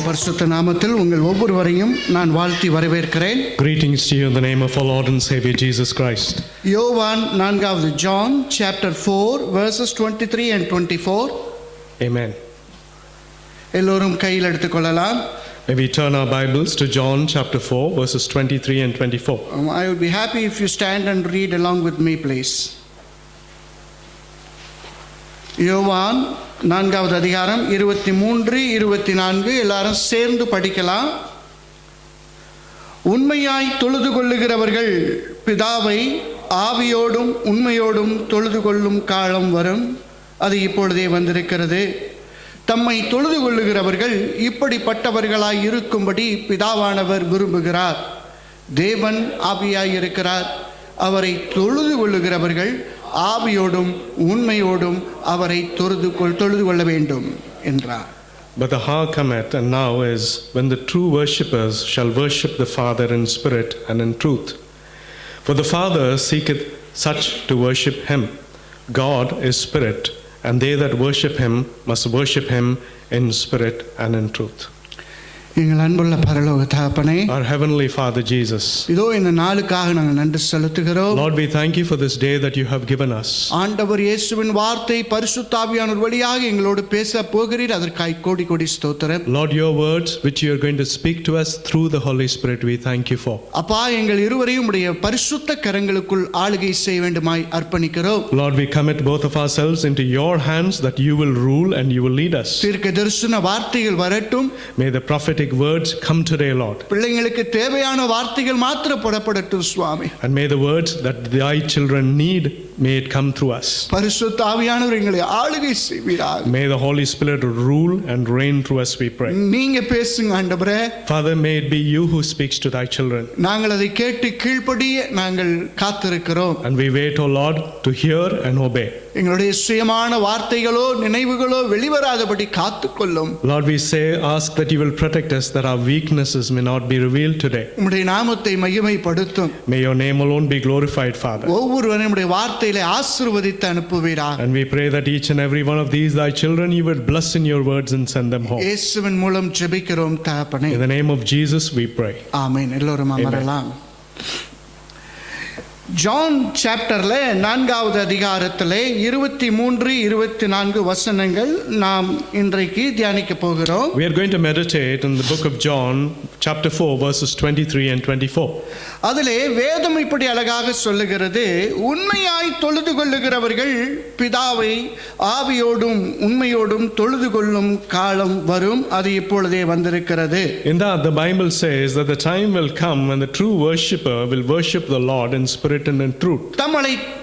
பரிசுத்த நாமத்தில் உங்கள் ஒவ்வொருவரையும் நான் வாழ்த்தி வரவேற்கிறேன். Greetings to you in the name of our Lord and Savior Jesus Christ. யோவான் 4வது John chapter 4 verses 23 and 24. Amen. எல்லோரும் கையில் எடுத்துக்கொள்ளலாம். May we turn our Bibles to John chapter 4 verses 23 and 24. I would be happy if you stand and read along with me, please. யோவான் 4வது அதிகாரம் 23 24 எல்லாரும் சேர்ந்து படிக்கலாம். உண்மையாய் தொழுது கொள்ளுகிறவர்கள் பிதாவை ஆவியோடும் உண்மையோடும் தொழுது கொள்ளும் காலம் வரும், அது இப்பொழுதே வந்திருக்கிறது. தம்மை தொழுது கொள்ளுகிறவர்கள் இப்படிப்பட்டவர்களாய் இருக்கும்படி பிதாவானவர் விரும்புகிறார். தேவன் ஆவியாய் இருக்கிறார். அவரை தொழுது கொள்ளுகிறவர்கள் ஆவியோடும் உண்மையோடும் அவரை தொழுது கொள்ள வேண்டும் என்றார். But the hour cometh, and now is, when the true worshippers shall worship the Father in spirit and in truth. For the Father seeketh such to worship him. God is spirit, and they that worship him must worship him in spirit and in truth. எங்கள் அன்புள்ள பரலோக தகப்பனே, Our heavenly Father Jesus, இதோ இந்த நாளுக்காக நாங்கள் நன்றி செலுத்துகிறோம். Lord, we thank you for this day that you have given us. ஆண்டவர் இயேசுவின் வார்த்தை பரிசுத்த ஆவியானவர் வழியாக எங்களோடு பேச போகிறீர், அதற்காக கோடி கோடி ஸ்தோத்திரம். Lord, your words which you are going to speak to us through the Holy Spirit, we thank you for. அப்பா, எங்கள் இருவரையும் உடைய பரிசுத்த கரங்களுக்குள் ஆளுகை செய்ய வேண்டுமாய் அர்ப்பணிக்கிறோம். Lord, we commit both of ourselves into your hands, that you will rule and you will lead us. தீர்க்க தரிசன வார்த்தைகள் வரட்டும். May the prophetic words come today, Lord. பிள்ளைகளுக்கு தேவையான வார்த்தைகள் மாத்திரம் புறப்படட்டும் சுவாமி. And may the words that thy children need, may it come through us. பரிசுத்த ஆவியானவர் எங்களை ஆளுகை செய்வீராக. May the Holy Spirit rule and reign through us, we pray. நீங்க பேசுங்க ஆண்டவரே. Father, may it be you who speaks to thy children. நாங்கள் அதை கேட்டு கீழ்ப்படிய நாங்கள் காத்திருக்கிறோம். And we wait, O Lord, to hear and obey. எங்களுடைய சுயமான வார்த்தைகளோ நினைவுகளோ வெளிவராதபடி காத்துக்கொள்ளும். Lord, we ask that you will protect us, that our weaknesses may not be revealed today. உம்முடைய நாமத்தை மகிமைப்படுத்தும். May your name alone be glorified, Father. ஒவ்வொருவரையும் உம்முடைய வார்த்தையிலே ஆசீர்வதித்து அனுப்புவீராக. And we pray that each and every one of these thy children you would bless in your words and send them home. இயேசுவின் மூலம் ஜெபிக்கிறோம் தகப்பனே. In the name of Jesus we pray. ஆமென். எல்லோரும் அமரலாம். John சாப்டர்ல 4வது அதிகாரத்திலே 23 24 வசனங்கள் நாம் இன்றைக்கு தியானிக்க போகிறோம். We are going to meditate in the book of John chapter 4 verses 23 and 24. அதிலே வேதம் இப்படி அழகாக சொல்லுகிறது, உண்மையாய் தொழுது கொள்ளுகிறவர்கள் பிதாவை ஆவியோடும் உண்மையோடும் தொழுது கொள்ளும் காலம் வரும், அது இப்பொழுதே வந்திருக்கிறது. In that the Bible says that the time will come when the true worshipper will worship the Lord in spirit and in truth.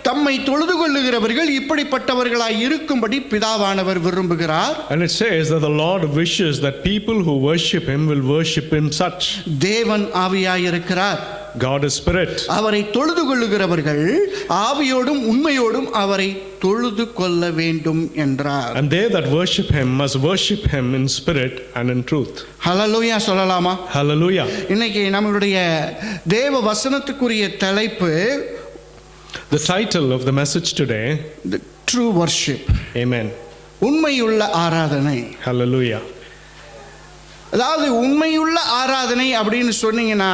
தம்மை தொழுது கொள்ளுகிறவர்கள் இப்படிப்பட்டவர்களாய் இருக்கும்படி பிதாவானவர் விரும்புகிறார். And it says that the Lord wishes that people who worship him will worship him such. தேவன் ஆவியாய் இருக்கிறார். God is spirit. அவரை தொழுது கொள்ளுகிறவர்கள் ஆவியோடும் உண்மையோடும் அவரை தொழுது கொள்ள வேண்டும் என்றார். And they that worship him must worship him in spirit and in truth. ஹல்லேலூயா சொல்லலாமா? Hallelujah. இன்னைக்கு நம்மளுடைய தேவ வசனத்துக்குரிய தலைப்பு, The title of the message today, the true worship. Amen. உண்மையுள்ள ஆராதனை. Hallelujah. அதாவது உண்மையுள்ள ஆராதனை அப்படின்னு சொன்னீங்கன்னா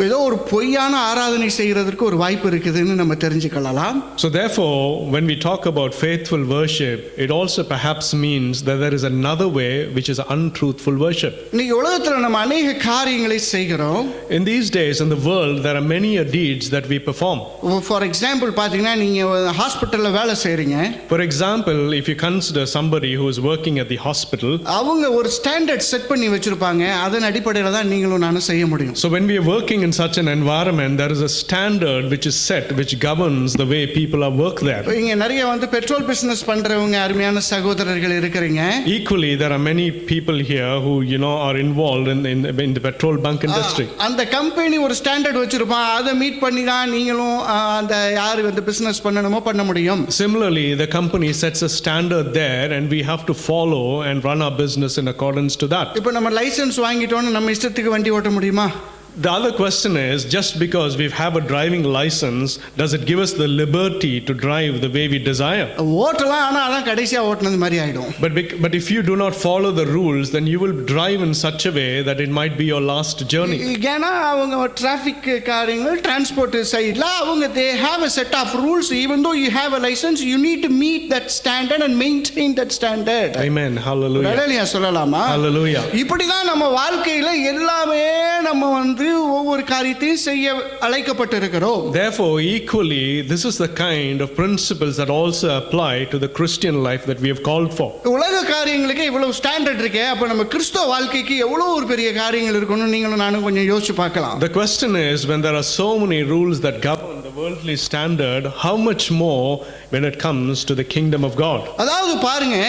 ஏதோ ஒரு பொய்யான ஆராதனை செய்கிறதுக்கு ஒரு வாய்ப்பு இருக்குதுன்னு நம்ம தெரிஞ்சுக்கலாம். So therefore, when we talk about faithful worship, it also perhaps means that there is another way which is untruthful worship. இன்னைக்கு உலகத்துல நம்ம அநேக காரியங்களை செய்கிறோம். In these days in the world there are many deeds that we perform. For example பாத்தீங்கன்னா, நீங்க ஹாஸ்பிட்டல்ல வேலை செய்றீங்க. For example, if you consider somebody who is working at the hospital, அவங்க ஒரு ஸ்டாண்டர்ட் செட் பண்ணி வச்சிருப்பாங்க, அதன் அடிப்படையில் தான் நீங்களும் நானும் செய்ய முடியும். so when we are working in such an environment, there is a standard which is set, which governs the way people are work there. இங்க நிறைய பெட்ரோல் பிசினஸ் பண்றவங்க அருமையான சகோதரர்கள் இருக்கறீங்க. Equally, there are many people here who are involved in the petrol bunk industry. அந்த company ஒரு standard வச்சிருப்பான், அதை meet பண்ணி தான் நீங்களும் அந்த யார் பிசினஸ் பண்ணணுமோ பண்ண முடியும். Similarly, the company sets a standard there and we have to follow and run our business in accordance to that. இப்போ நம்ம லைசென்ஸ் வாங்கிட்டோம்னு நம்ம இஷ்டத்துக்கு வண்டி ஓட்ட முடியுமா? The other question is, just because we have a driving license, does it give us the liberty to drive the way we desire? ஓட்டலாம், ஆனால் அதான் கடைசியாக ஓட்டுனது மாதிரி ஆகிடும். But if you do not follow the rules, then you will drive in such a way that it might be your last journey. ஏன்னா அவங்க traffic காரியங்கள் transport சைடில் அவங்க they have a set of rules. Even though you have a license, you need to meet that standard and maintain that standard. Amen. Hallelujah. ஹல்லேலூயா சொல்லலாமா? Hallelujah. இப்படி தான் நம்ம வாழ்க்கையில் எல்லாமே நம்ம ஒவ்வொரு காரியத்தையும் செய்ய அழைக்கப்பட்டிருக்கிறோம். Therefore, equally, this is the kind of principles that also apply to the Christian life that we have called for. உலக காரியங்களுக்கு இவ்வளவு ஸ்டாண்டர்ட் இருக்கே, அப்ப நம்ம கிறிஸ்தவ வாழ்க்கைக்கு எவ்வளவு ஒரு பெரிய காரியங்கள் இருக்கணும் நீங்களும் நானும் கொஞ்சம் யோசிச்சு பார்க்கலாம். The question is, when there are so many rules that govern the worldly standard, how much more when it comes to the kingdom of God? அதாவது பாருங்க,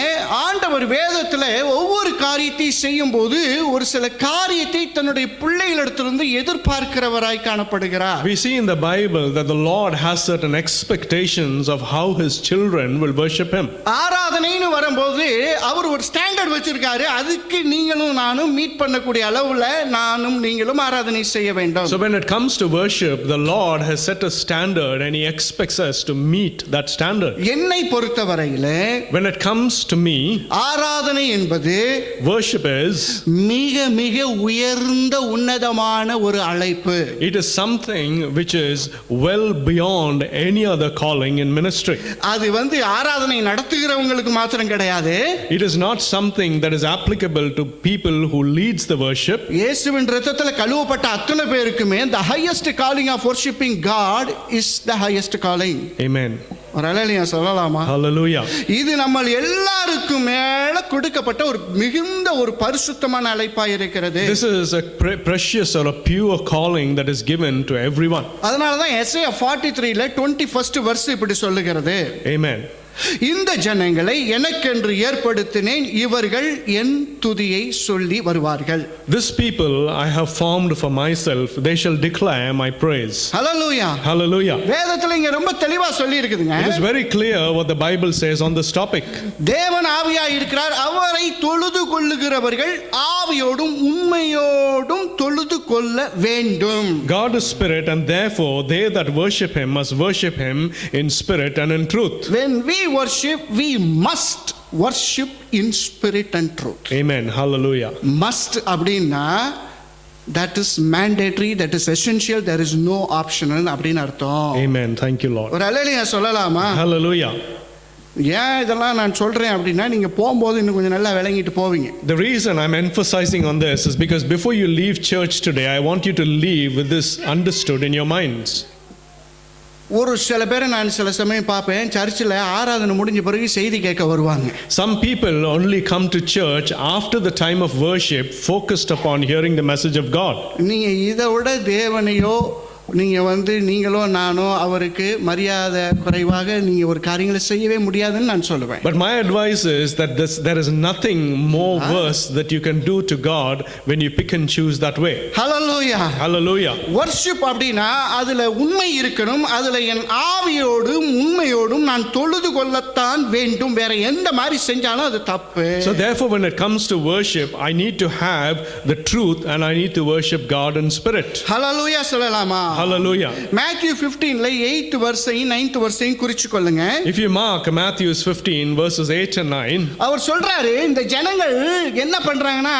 ஆண்டவர் வேதத்துல ஒவ்வொரு காரியத்தை செய்யும் போது ஒரு சில காரியத்தை தன்னுடைய பிள்ளைகளிடத்திலிருந்து எதிர்பார்க்கிறவராய் காணப்படுகிறார். We see in the Bible that the Lord has certain expectations of how his children will worship him. ஆராதனைன்னு வரும்போது அவர் ஒரு ஸ்டாண்டர்ட் வச்சிருக்காரு. அதுக்கு நீங்களும் நானும் மீட் பண்ணக்கூடிய அளவுல நானும் நீங்களும் ஆராதனை செய்ய வேண்டும். So when it comes to worship, the Lord has set a standard and he expects us to meet that standard. என்னை பொறுத்தவரையில When it comes to me, ஆராதனை என்பது worship is மிக மிக உயர்ந்த உன்னதமான ஒரு அழைப்பு. It is something which is well beyond any other calling in ministry. அது ஆராதனை நடத்துகிறவங்களுக்கு மாத்திரம் கிடையாது. It is not something that is applicable to people who leads the worship. இயேசுவின் இரத்தத்தில் கழுவப்பட்ட அத்தனை பேருக்குமே the highest calling of worshiping God is the highest calling. Amen. ஒரு ஹல்லேலூயா சொல்லலாமா? Hallelujah. இது நம்ம எல்லாருக்கும் மேல கொடுக்கப்பட்ட ஒரு மிகுந்த ஒரு பரிசுத்தமான அழைப்பாய் இருக்கிறது. This is a precious or a pure calling that is given to everyone. அதனால தான் எஸ்ஐயா 43ல 21st verse இப்படி சொல்லுகிறது. Amen. இந்த ஜனங்களை எனக்கென்று ஏற்படுத்தினேன், இவர்கள் என் துதியை சொல்லி வருவார்கள். This people I have formed for myself, they shall declare my praise. Hallelujah. Hallelujah. வேதத்துல இங்க ரொம்ப தெளிவா சொல்லி இருக்குதுங்க. It is very clear what the Bible says on this topic. தேவன் ஆவியாய் இருக்கிறார், அவரை தொழுது கொள்ளுகிறவர்கள் ஆவியோடும் உண்மையோடும் தொழுது கொள்ள வேண்டும். God is spirit, and therefore they that worship him must worship him in spirit and in truth. When we worship, we must worship in spirit and truth. Amen. Hallelujah. Must அப்படின்னா that is mandatory, that is essential, there is no optional அப்படின்னு அர்த்தம். Amen. Thank you, Lord. ஒரு ஹல்லேலூயா சொல்லலாமா? Hallelujah. ஏன் இதெல்லாம் நான் சொல்றேன் அப்படின்னா, நீங்க போகும்போது இன்னும் கொஞ்சம் நல்லா விளங்கிட்டு போவீங்க. The reason I'm emphasizing on this is because before you leave church today, I want you to leave with this understood in your minds. ஒரு சில பேரை நான் சில சமயம் பார்ப்பேன், சர்ச்சில் ஆராதனை முடிஞ்ச பிறகு செய்தி கேட்க வருவாங்க. Some people only come to church after the time of worship, focused upon hearing the message of God. நீங்க இதை விட தேவனையோ நீங்களோ நானோ அவருக்கு மரியாதை குறைவாக நீங்க ஒரு காரியங்களை செய்யவே முடியாதுன்னு நான் சொல்லுவேன். But my advice is that there is nothing more worse that you can do to God when you pick and choose that way. Hallelujah. Hallelujah. Worship அப்படினா அதுல உண்மை இருக்கணும். அதுல என் ஆவியோடும் உண்மையோடும் நான் தொழுது கொள்ளத்தான் வேண்டும். வேற எந்த மாதிரி செஞ்சாலும் அது தப்பு. So therefore when it comes to worship, I need to have the truth and I need to worship God in spirit. Hallelujah சொல்லலாமா? Hallelujah. Matthew 15ல 8th verse-ஐயும் 9th verse-ஐயும் குறிச்சு கொள்ளுங்க. If you mark Matthew 15 verses 8 and 9, அவர் சொல்றாரு, இந்த ஜனங்கள் என்ன பண்றாங்கன்னா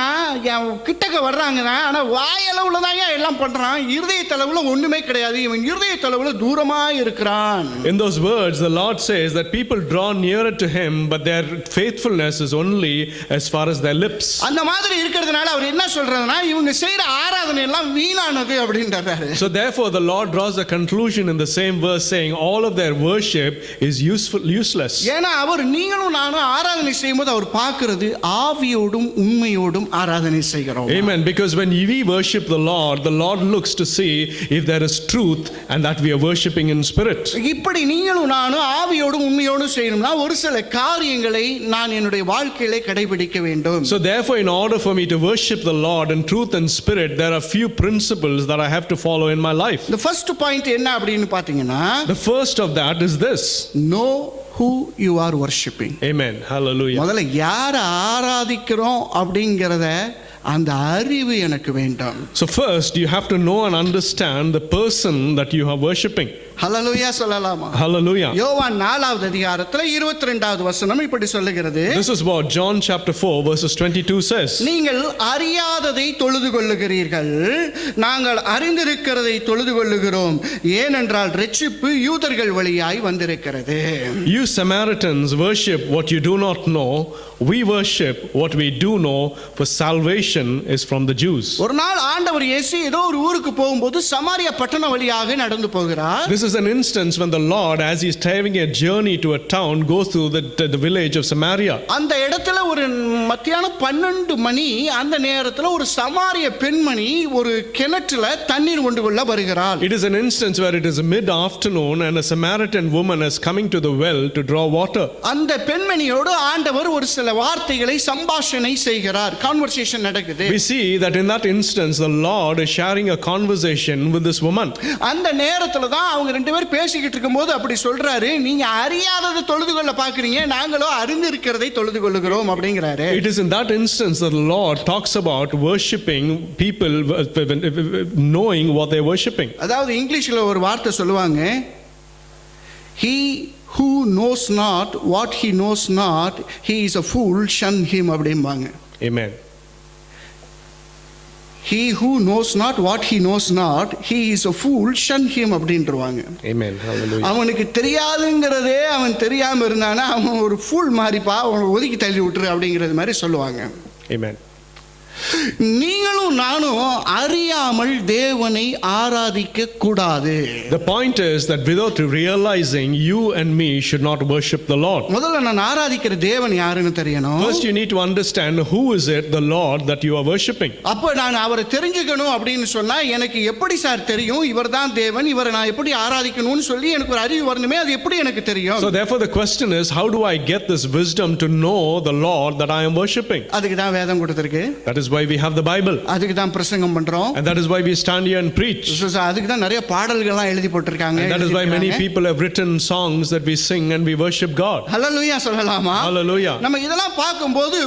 கிட்டக்க வர்றாங்கன்னா, ஆனா வாயளவுல தான் எல்லாம் பண்றான், இருதயத்தளவுல ஒண்ணுமே கிடையாது, இவன் இருதயத்தளவுல தூரமா இருக்கிறான். In those words the Lord says that people draw nearer to him, but their faithfulness is only as far as their lips. அந்த மாதிரி இருக்கிறதுனால அவர் என்ன சொல்றாருன்னா, இவங்க செய்யற ஆராதனை எல்லாம் வீணானது அப்படின்றாரு. So therefore the Lord draws a conclusion in the same verse saying all of their worship is useless. ஏனா அவர் நீங்களும் நானும் ஆராதனை செய்யும்போது அவர் பார்க்கிறது ஆவியோடும் உண்மையோடும் ஆராதனை செய்கிறோம். Amen. Because when we worship the Lord looks to see if there is truth and that we are worshiping in spirit. இப்படி நீங்களும் நானும் ஆவியோடும் உண்மையோடும் செய்யணும்னா ஒரு சில காரியங்களை நான் என்னுடைய வாழ்க்கையிலே கடைபிடிக்க வேண்டும். So therefore in order for me to worship the Lord in truth and spirit, there are few principles that I have to follow in my life. The first point என்ன அப்படினு பாத்தீங்கன்னா, the first of that is this: know who you are worshiping. Amen. Hallelujah. முதல்ல யாரை ஆராதிக்கிறோம் அப்படிங்கறத அந்த அறிவு எனக்கு வேண்டும். So first you have to know and understand the person that you are worshipping. ஹல்லேலூயா சொல்லலாமா? Hallelujah. யோவான் 4வது அதிகாரத்துல 22வது வசனம் இப்படி சொல்லுகிறது. This is what John chapter 4 verses 22 says. நீங்கள் அறியாததை தொழுது கொள்ளுகிறீர்கள், நாங்கள் அறிந்திருக்கிறதை தொழுது கொள்ளுகிறோம், ஏனென்றால் இரட்சிப்பு யூதர்கள் வழியாய் வந்திருக்கிறது. You Samaritans worship what you do not know, we worship what we do know, for salvation is from the Jews. ஒரு நாள் ஆண்டவர் இயேசு ஏதோ ஒரு ஊருக்கு போகும்போது சமாரியா பட்டணம் வழியாக நடந்து போகிறார். This is an instance when the Lord, as he is having a journey to a town, goes through the village of Samaria. அந்த இடத்துல ஒரு மத்தியானம் 12 மணி அந்த நேரத்துல ஒரு சமாரிய பெண்மணி ஒரு கிணற்றுல தண்ணீர் கொண்டு கொள்ள வருகிறாள். It is an instance where it is mid-afternoon and a Samaritan woman is coming to the well to draw water. அந்த பெண்மணியோடு ஆண்டவர் ஒரு சில வார்த்தைகளை சம்பாஷணை செய்கிறார். கான்வர்சேஷன் நடக்குது. We see that in that instance the Lord is sharing a conversation with this woman. அந்த நேரத்துல தான் அவங்க ரெண்டு பேரும் பேசிக்கிட்டு இருக்கும்போது அப்படி சொல்றாரு, நீங்க அறியாததை தொழுது கொள்ள பாக்குறீங்க, நாங்களோ அறிந்து இருக்கிறதை தொழுது கொள்ளுகிறோம் அப்படிங்கிறாரு. It is in that instance that the Lord talks about worshiping people, knowing what they are worshiping. அதாவது இங்கிலீஷ்ல ஒரு வார்த்தை சொல்லுவாங்க, he who knows not what he knows not, he is a fool, shun him அப்படிம்பாங்க. Amen. He who knows not what he knows not, he is a fool, shun him அப்படின்றாங்க. Amen. Hallelujah. அவனுக்கு தெரியாதுங்கிறதே அவன் தெரியாம இருந்தானா அவன் ஒரு pool மாதிரிப்பா, அவனை ஒதுக்கி தள்ளி விட்டுரு அப்படிங்கிறது மாதிரி சொல்லுவாங்க. Amen. நீங்களும் நானும் அறியாமல் தேவனை ஆராதிக்க கூடாது. The point is that without realizing, you and me should not worship the Lord. முதல்ல நான் ஆராதிக்கிற தேவன் யாருன்னு தெரியணும். First you need to understand who is it, the Lord that you are worshiping. அப்ப நான் அவரை தெரிஞ்சுக்கணும் அப்படின்னு சொன்னா எனக்கு எப்படி சார் தெரியும் இவர்தான் தேவன், இவரை நான் எப்படி ஆராதிக்கணும்னு சொல்லி எனக்கு ஒரு அறிவு வரணுமே, அது எப்படி எனக்கு தெரியும்? So therefore the question is, how do I get this wisdom to know the Lord that I am worshiping? அதுக்கு தான் வேதம் கொடுத்திருக்கு. That is why we have the Bible. அதுக்கு தான் பிரசங்கம் பண்றோம். And that is why we stand here and preach. அதுக்கு தான் நிறைய பாடல்கள்லாம் எழுதி போட்டிருக்காங்க. And that is why many people have written songs that we sing and we worship God. ஹல்லேலூயா சொல்லலாமா? Hallelujah. நம்ம இதெல்லாம் பார்க்கும்போது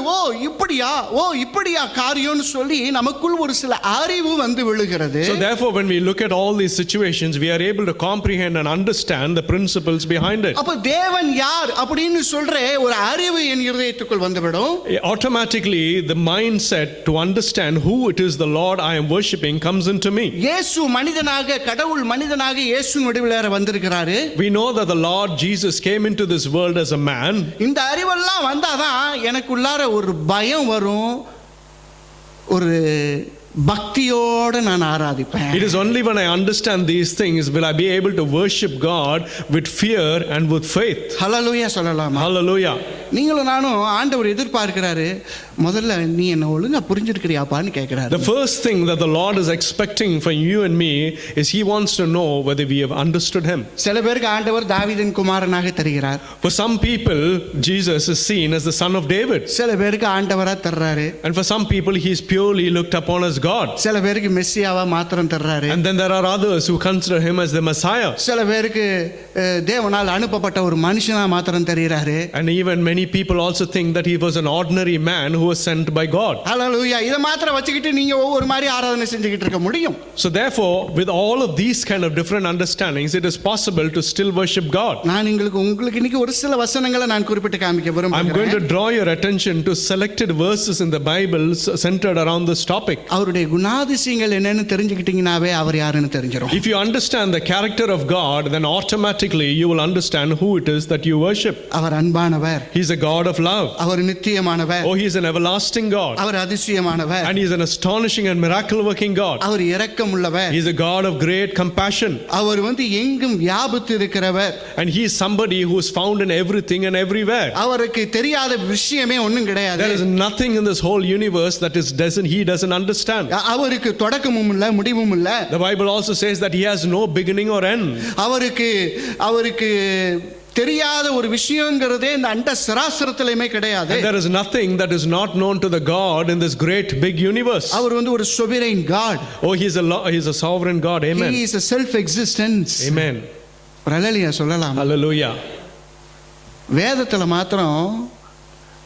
இப்படியா காரியம்னு சொல்லி நமக்குள் ஒரு சில அறிவு வந்து விழுகிறது. So therefore when we look at all these situations, we are able to comprehend and understand the principles behind it. அப்ப தேவன் யார் அப்படின்னு சொல்ற ஒரு அறிவு என் இதயத்துக்குள் வந்துவிடும். Automatically the mindset to understand who it is the Lord I am worshiping comes into me. இயேசு மனிதனாக, கடவுள் மனிதனாக இயேசுவின் வடிவிலே வந்திருக்கிறாரு. We know that the Lord Jesus came into this world as a man. இந்த அறிவெல்லாம் வந்தாதான் எனக்குள்ளார ஒரு பயம் வரும், ஒரு பக்தியோடு நான் ஆராதிப்பேன். It is only when I understand these things will I be able to worship God with fear and with faith. ஹல்லேலூயா சொல்லலாமா? Hallelujah. நீங்களும் நானும் ஆண்டவர் எதிர்பார்க்கிறாரு, முதல்ல நீ என்ன ஒழுங்கா புரிஞ்சிருக்கிறியாப்பான்னு கேட்கிறாரு. The first thing that the Lord is expecting from you and me is he wants to know whether we have understood him. சில பேருக்கு ஆண்டவர் தாவீதின் குமாரனாக தெரிகிறார். For some people Jesus is seen as the son of David. சில பேருக்கு ஆண்டவரா தர்றாரு. And for some people he is purely looked upon as God. சில பேருக்கு மெஸ்ஸியாவா மாத்திரம் தர்றாரு. And then there are others who consider him as the Messiah. சில பேருக்கு தேவனால் அனுப்பப்பட்ட ஒரு மனுஷனா மாத்திரம் தெரிகிறாரு. And even many people also think that he was an ordinary man who was sent by God. ஹல்லேலூயா. இத மாத்திரம் வச்சிக்கிட்டு நீங்க ஒவ்வொரு மாதிரி ஆராதனை செஞ்சிட்டு இருக்க முடியும். So therefore with all of these kind of different understandings it is possible to still worship God. நான் உங்களுக்கு இன்னைக்கு ஒரு சில வசனங்களை நான் குறிப்பிட்டு காமிக்க விரும்புகிறேன். I'm going to draw your attention to selected verses in the Bible centered around this topic. அவருடைய குணாதிசயங்கள் என்னன்னு தெரிஞ்சுக்கிட்டீங்கனாவே அவர் யாருன்னு தெரிஞ்சிரும். If you understand the character of God, then automatically you will understand who it is that you worship. அவர் அன்பானவர். He is a God of love. Our நித்தியமானவர். Oh, he is an everlasting God. அவர் அதிசயமானவர். And he is an astonishing and miracle working God. Our இரக்கமுள்ளவர். He is a God of great compassion. அவர் எங்கும் வியாபித்து இருக்கிறவர். And he is somebody who is found in everything and everywhere. அவருக்கு தெரியாத விஷயமே ஒண்ணும் கிடையாது. There is nothing in this whole universe that he doesn't understand. அவருக்கு தொடக்கமும் இல்ல முடிவும் இல்ல. The Bible also says that he has no beginning or end. அவருக்கு தெரியாத ஒரு விஷயங்கிறதே இந்த அண்ட சராசரத்திலேயே கிடையாது. And there is nothing that is not known to the God in this great big universe. அவர் ஒரு sovereign God. Oh, he is a sovereign God. Amen. He is a self existence. Amen. ஹல்லேலூயா சொல்லலாம். Hallelujah. வேதத்துல மாத்திரம்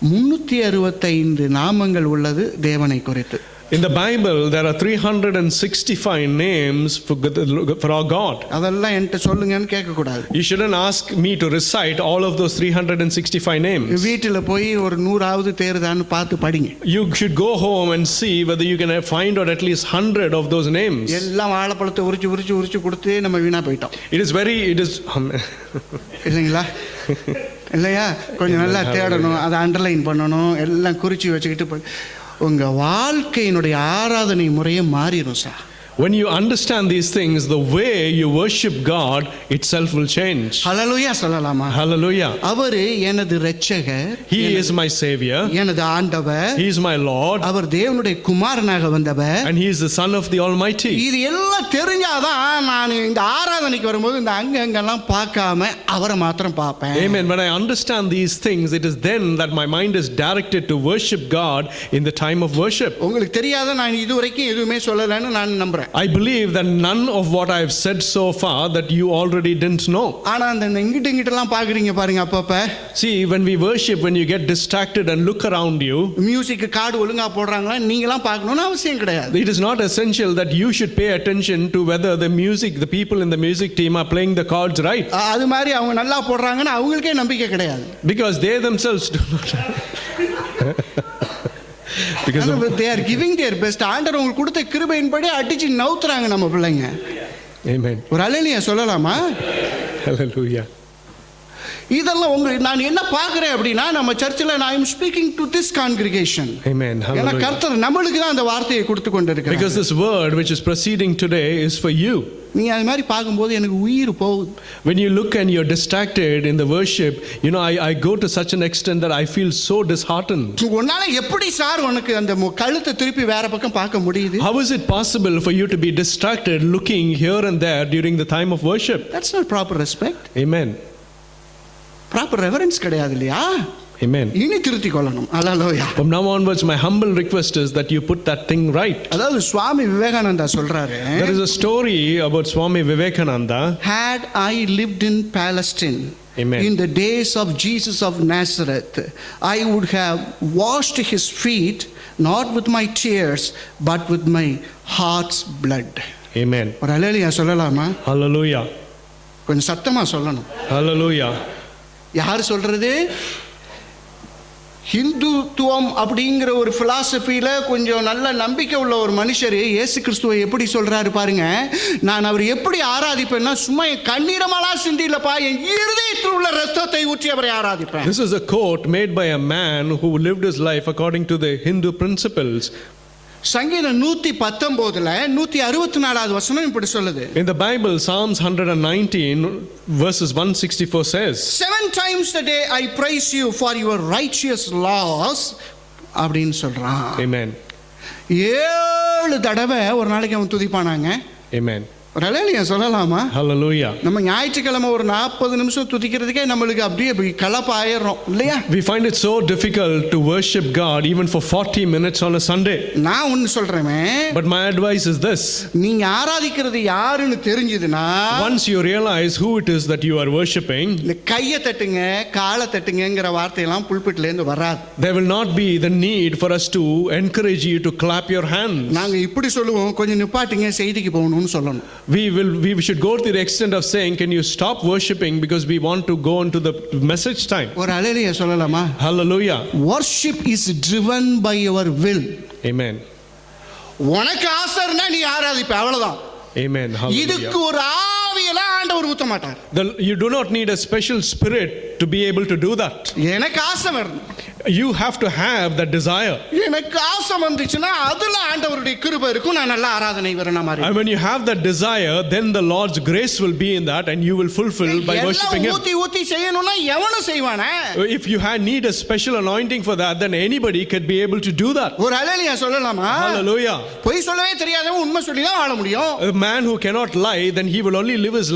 365 நாமங்கள் உள்ளது தேவனை குறித்து. In the Bible, there are 365 names for our God. அதெல்லாம் என்கிட்ட சொல்லுங்கன்னு கேட்கக்கூடாது. You shouldn't ask me to recite all of those 365 names. வீட்டில் போய் ஒரு 100ஆவது தேர்தான்னு பார்த்து படிங்க. You should go home and see whether you can find out at least 100 of those names. எல்லாம் வாழைப்பழத்தை உரிச்சு கொடுத்து நம்ம வீணா போயிட்டோம். It is இல்லைங்களா? இல்லையா? கொஞ்சம் நல்லா தேடணும், அதை அண்டர்லைன் பண்ணணும், எல்லாம் குறித்து வச்சுக்கிட்டு உங்கள் வாழ்க்கையினுடைய ஆராதனை முறையே மாறிடும் sir. When you understand these things, the way you worship God itself will change. ஹல்லேலூயா சொல்லலாமா? Hallelujah. அவர் எனது இரட்சகர், He is my Savior, எனது ஆண்டவர், He is my Lord, அவர் தேவனுடைய குமாரனாக வந்தவர், and He is the Son of the Almighty. இது எல்லாம் தெரிஞ்சாதான் நான் இந்த ஆராதனைக்கு வரும்போது இந்த அங்கெல்லாம் பார்க்காம அவரை மாத்திரம் பார்ப்பேன். Amen. When I understand these things, it is then that my mind is directed to worship God in the time of worship. உங்களுக்கு தெரியாத நான் இதுவரைக்கும் எதுவுமே சொல்லலைன்னு நான் நம்புறேன். I believe that none of what I have said so far that you already didn't know. ஆனா அந்த இங்கிட்டெல்லாம் பாக்குறீங்க பாருங்க அப்பப்ப. See, when we worship, when you get distracted and look around you, music card ஒழுங்கா போடுறாங்களா நீங்கலாம் பார்க்கணும்னு அவசியம் கிடையாது. It is not essential that you should pay attention to whether the people in the music team are playing the cards right. அது மாதிரி அவங்க நல்லா போடுறாங்கன்னு அவங்களுக்கே நம்பிக்கை கிடையாது. Because they themselves do not. Because they are giving their best. ஆண்டவர் உங்களுக்கு கொடுத்த கிருபையின்படி அடிச்சு நவுத்துறாங்க நம்ம பிள்ளைங்க. Amen. ஒரு அல்லேலூயா சொல்லலாமா? Hallelujah. இதெல்லாம் உங்களுக்கு நான் என்ன பார்க்கிறேன் அப்படின்னா நம்ம சர்ச்சில் I am speaking to this congregation. Amen. ஏன்னா Hallelujah. கர்த்தர் நம்மளுக்கு தான் அந்த வார்த்தையை கொடுத்து கொண்டிருக்கிறார். Because this word which is proceeding today is for you. நீ அது மாதிரி பார்க்கும்போது எனக்கு உயிர் போகுது. When you look and you're distracted in the worship, I go to such an extent that I feel so disheartened. உன்னால எப்படி சார் உனக்கு அந்த கழுத்தை திருப்பி வேற பக்கம் பார்க்க முடியுது? How is it possible for you to be distracted looking here and there during the time of worship? That's not proper respect. Amen. Proper reverence கிடையாது இல்லையா? Amen. இனி திருத்தி கொள்ளணும். அல்லேலூயா. From now onwards, my humble request is that you put that thing right. அதாவது சுவாமி விவேகானந்தா சொல்றாரு. There is a story about Swami Vivekananda. Had I lived in Palestine, Amen, in the days of Jesus of Nazareth, I would have washed his feet not with my tears but with my heart's blood. Amen. ஒரு அல்லேலூயா சொல்லலாமா? Hallelujah. கொஞ்சம் சத்தமா சொல்லணும். Hallelujah. யார் சொல்றது? ஹிந்துத்துவம் அப்படிங்கிற ஒரு பிலாசபியில கொஞ்சம் நல்ல நம்பிக்கை உள்ள ஒரு மனுஷர் இயேசு கிறிஸ்துவை எப்படி சொல்றாரு பாருங்க. நான் அவர் எப்படி ஆராதிப்பேன்னா சும்மா என் கண்ணீரமலா சிந்திலப்பா, என் இருதயத்தில் உள்ள ரத்தத்தை ஊற்றி அவரை ஆராதிப்பேன். This is a quote made by a man who lived his life according to the Hindu principles. சங்கீதம் 119ல 164வது வசனம் இப்படி சொல்லுது. In the Bible, Psalms 119 verses 164 says, 7 times a day I praise you for your righteous laws அப்படின்னு சொல்றான். Amen. 7 தடவை ஒரு நாளைக்கு அவன் துதிப்பானாங்க. Amen. ஒரு அல்லேலூயா சொல்லலாமா? Hallelujah. நம்ம ஞாயிற்றுக்கிழமை ஒரு 40 நிமிஷம் துதிக்கிறதுக்கே நம்மளுக்கு அப்படியே கலப்பாயிரும் இல்லையா? We find it so difficult to worship God even for 40 minutes on a Sunday. நான் ஒன்னு சொல்றேன். But my advice is this. நீங்க ஆராதிக்கிறது யாருன்னு தெரிஞ்சதுன்னா, once you realize who it is that you are worshiping, இந்த கையை தட்டுங்க காலை தட்டுங்கங்கிற வார்த்தையெல்லாம் புல்பிட்ல இருந்து வராது. There will not be the need for us to encourage you to clap your hands. நாங்க இப்படி சொல்லுவோம், கொஞ்சம் நிப்பாட்டுங்க செய்திக்கு போகணும்னு சொல்லணும். We should go to the extent of saying, can you stop worshiping because we want to go into the message time. ஒரு அல்லேலூயா சொல்லலாமா? Hallelujah. Worship is driven by your will. Amen. உனக்கு ஆசைன்னா நீ ஆராதிப்ப, அவ்வளவுதான். Amen. Hallelujah. இதுக்கு ஒரு ஆவியெல்லாம் ஆண்டவர் ஊத்த மாட்டார். You do not need a special spirit to be able to do that. எனக்கு ஆசை வரணும். You have to have that desire. எனக்கு ஆசை வந்துச்சுன்னா அதுல ஆண்டவருடைய கிருபை இருக்கும், நான் நல்ல ஆராதனை வரணும் மாதிரி. And when you have that desire, then the Lord's grace will be in that and you will fulfill by worshiping Him. ஊத்தி செய்யணும்னா எவனும் செய்வானே? If you need a special anointing for that, then anybody could be able to do that. ஒரு அல்லேலூயா சொல்லலாமா? Hallelujah. பொய் சொல்லவே தெரியாதவன் உண்மை சொல்லி தான் வாழ முடியும். A man who cannot lie, then he will only live his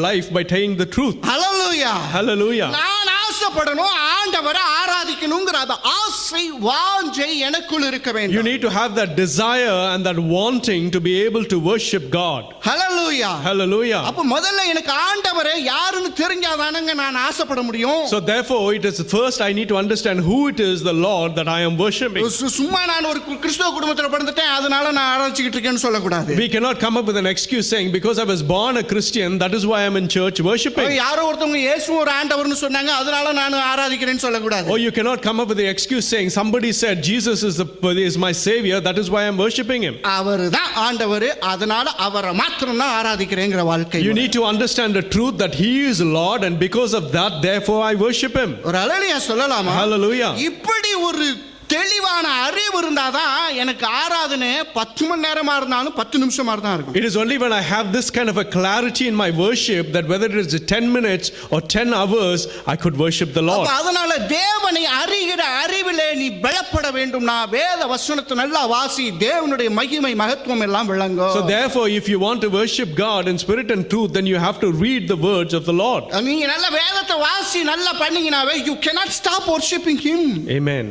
life by telling the truth. Hallelujah. Hallelujah. நான் ஆசைப்படணும், ஆண்டவரை ஆராதிக்கணும்ங்கற அந்த ஆசை வாஞ்சை எனக்குள் இருக்க வேண்டும். You need to have that desire and that wanting to be able to worship God. Hallelujah. Hallelujah. Hallelujah. அப்ப முதல்ல எனக்கு ஆண்டவரே யாருன்னு தெரிஞ்சாதானங்க நான் ஆசைப்பட முடியும். So therefore it is first I need to understand who it is the Lord that I am worshiping. சும்மா நான் ஒரு கிறிஸ்தவ குடும்பத்துல பிறந்துட்டேன் அதனால நான் ஆராதிச்சிட்டு இருக்கேன்னு சொல்லக்கூடாது. We cannot come up with an excuse saying because I was born a Christian that is why I am in church worshiping. யாரோ ஒருத்தவங்க இயேசு ஒரு ஆண்டவர்னு சொன்னாங்க அதனால நான் ஆராதிக்கிறேன்னு சொல்லக்கூடாது. Or you cannot come up with the excuse saying somebody said Jesus is my savior that is why I am worshiping him. அவர்தான் ஆண்டவர் அதனால அவரை மாத்திரம் தான் ஆராதிக்கிறேங்கற வாழ்க்கை. You need to understand the truth that he is Lord and because of that therefore I worship him. ஒரு ஹalleluya சொல்லலாமா? Hallelujah. இப்படி ஒரு தெளிவான அறிவு இருந்தாதான் எனக்கு ஆராதனை 10 மணி நேரமா இருந்தாலும் 10 நிமிஷமா தான் இருக்கும். It is only when I have this kind of a clarity in my worship that whether it is 10 minutes or 10 hours I could worship the Lord. அதனால தேவனை அறிகிற அறிவிலே நீ பலப்பட வேண்டும்னா வேத வசனத்தை நல்லா வாசி தேவனுடைய மகிமை மகத்துவம் எல்லாம் விளங்கும். So therefore if you want to worship God in spirit and truth then you have to read the words of the Lord. நீங்க நல்ல வேதத்தை வாசி நல்லா பண்ணீங்கனாவே you cannot stop worshiping him. Amen.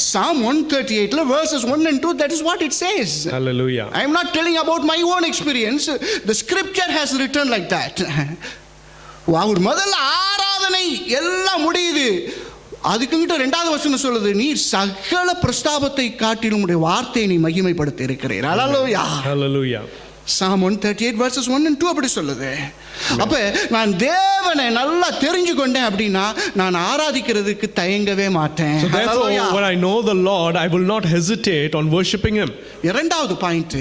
Psalm 138 verses 1 and 2 that is what it says. Hallelujah. I am not telling about my own experience. The scripture has written like that. அவர் முதல்ல ஆராதனை எல்லாம் முடியுது அதுக்குங்கிட்ட இரண்டாவது வசனம் சொல்லுது நீ சகல பிரஸ்தாபத்தை காட்டிலும் உடைய வார்த்தையை நீ மகிமைப்படுத்தி இருக்கிறீர். ஹalleluya. Hallelujah. Psalm 138 verses 1 and 2 அப்படி சொல்லுது. அப்ப நான் தேவனை நல்லா தெரிஞ்சு கொண்டேன் அப்படினா நான் ஆராதிக்கிறதுக்கு தயங்கவே மாட்டேன். So therefore when I know the Lord I will not hesitate on worshiping him. இரண்டாவது point.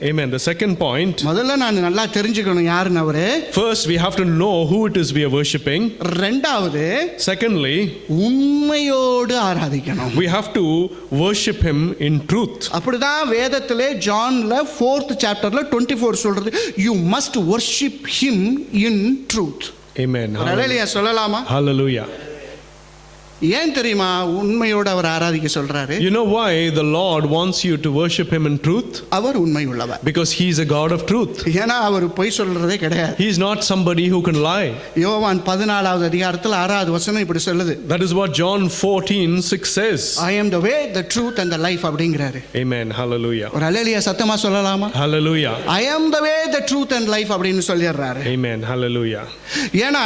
Amen. The second point. முதல்ல நான் நல்லா தெரிஞ்சுக்கணும் யாருன்னு அவரு. First we have to know who it is we are worshiping. இரண்டாவது secondly உண்மையோடு ஆராதிக்கணும். We have to worship him in truth. அப்படிதான் வேதத்திலே ஜான்ல 4th chapterல 24 சொல்றது you must worship him in truth. Amen. ஹalleluya சொல்லலாமா? Hallelujah. ஏன் தெரியுமா உண்மையோடு அவர் ஆராதிக்க சொல்றாரு? You know why the Lord wants you to worship him in truth? அவர் உண்மை உள்ளவர். Because he is a God of truth. ஏனா அவர் பொய் சொல்றதே கிடையாது. He is not somebody who can lie. யோவான் 14வது அதிகாரத்தில் 6வது வசனம் இப்படி சொல்லுது. That is what John 14:6 says. I am the way, the truth and the life அப்படிங்கறாரு. Amen. Hallelujah. ஒரு ஹalleluya சத்தமா சொல்லலாமா? Hallelujah. I am the way, the truth and life அப்படினு சொல்லிறாரு. Amen. Hallelujah. ஏனா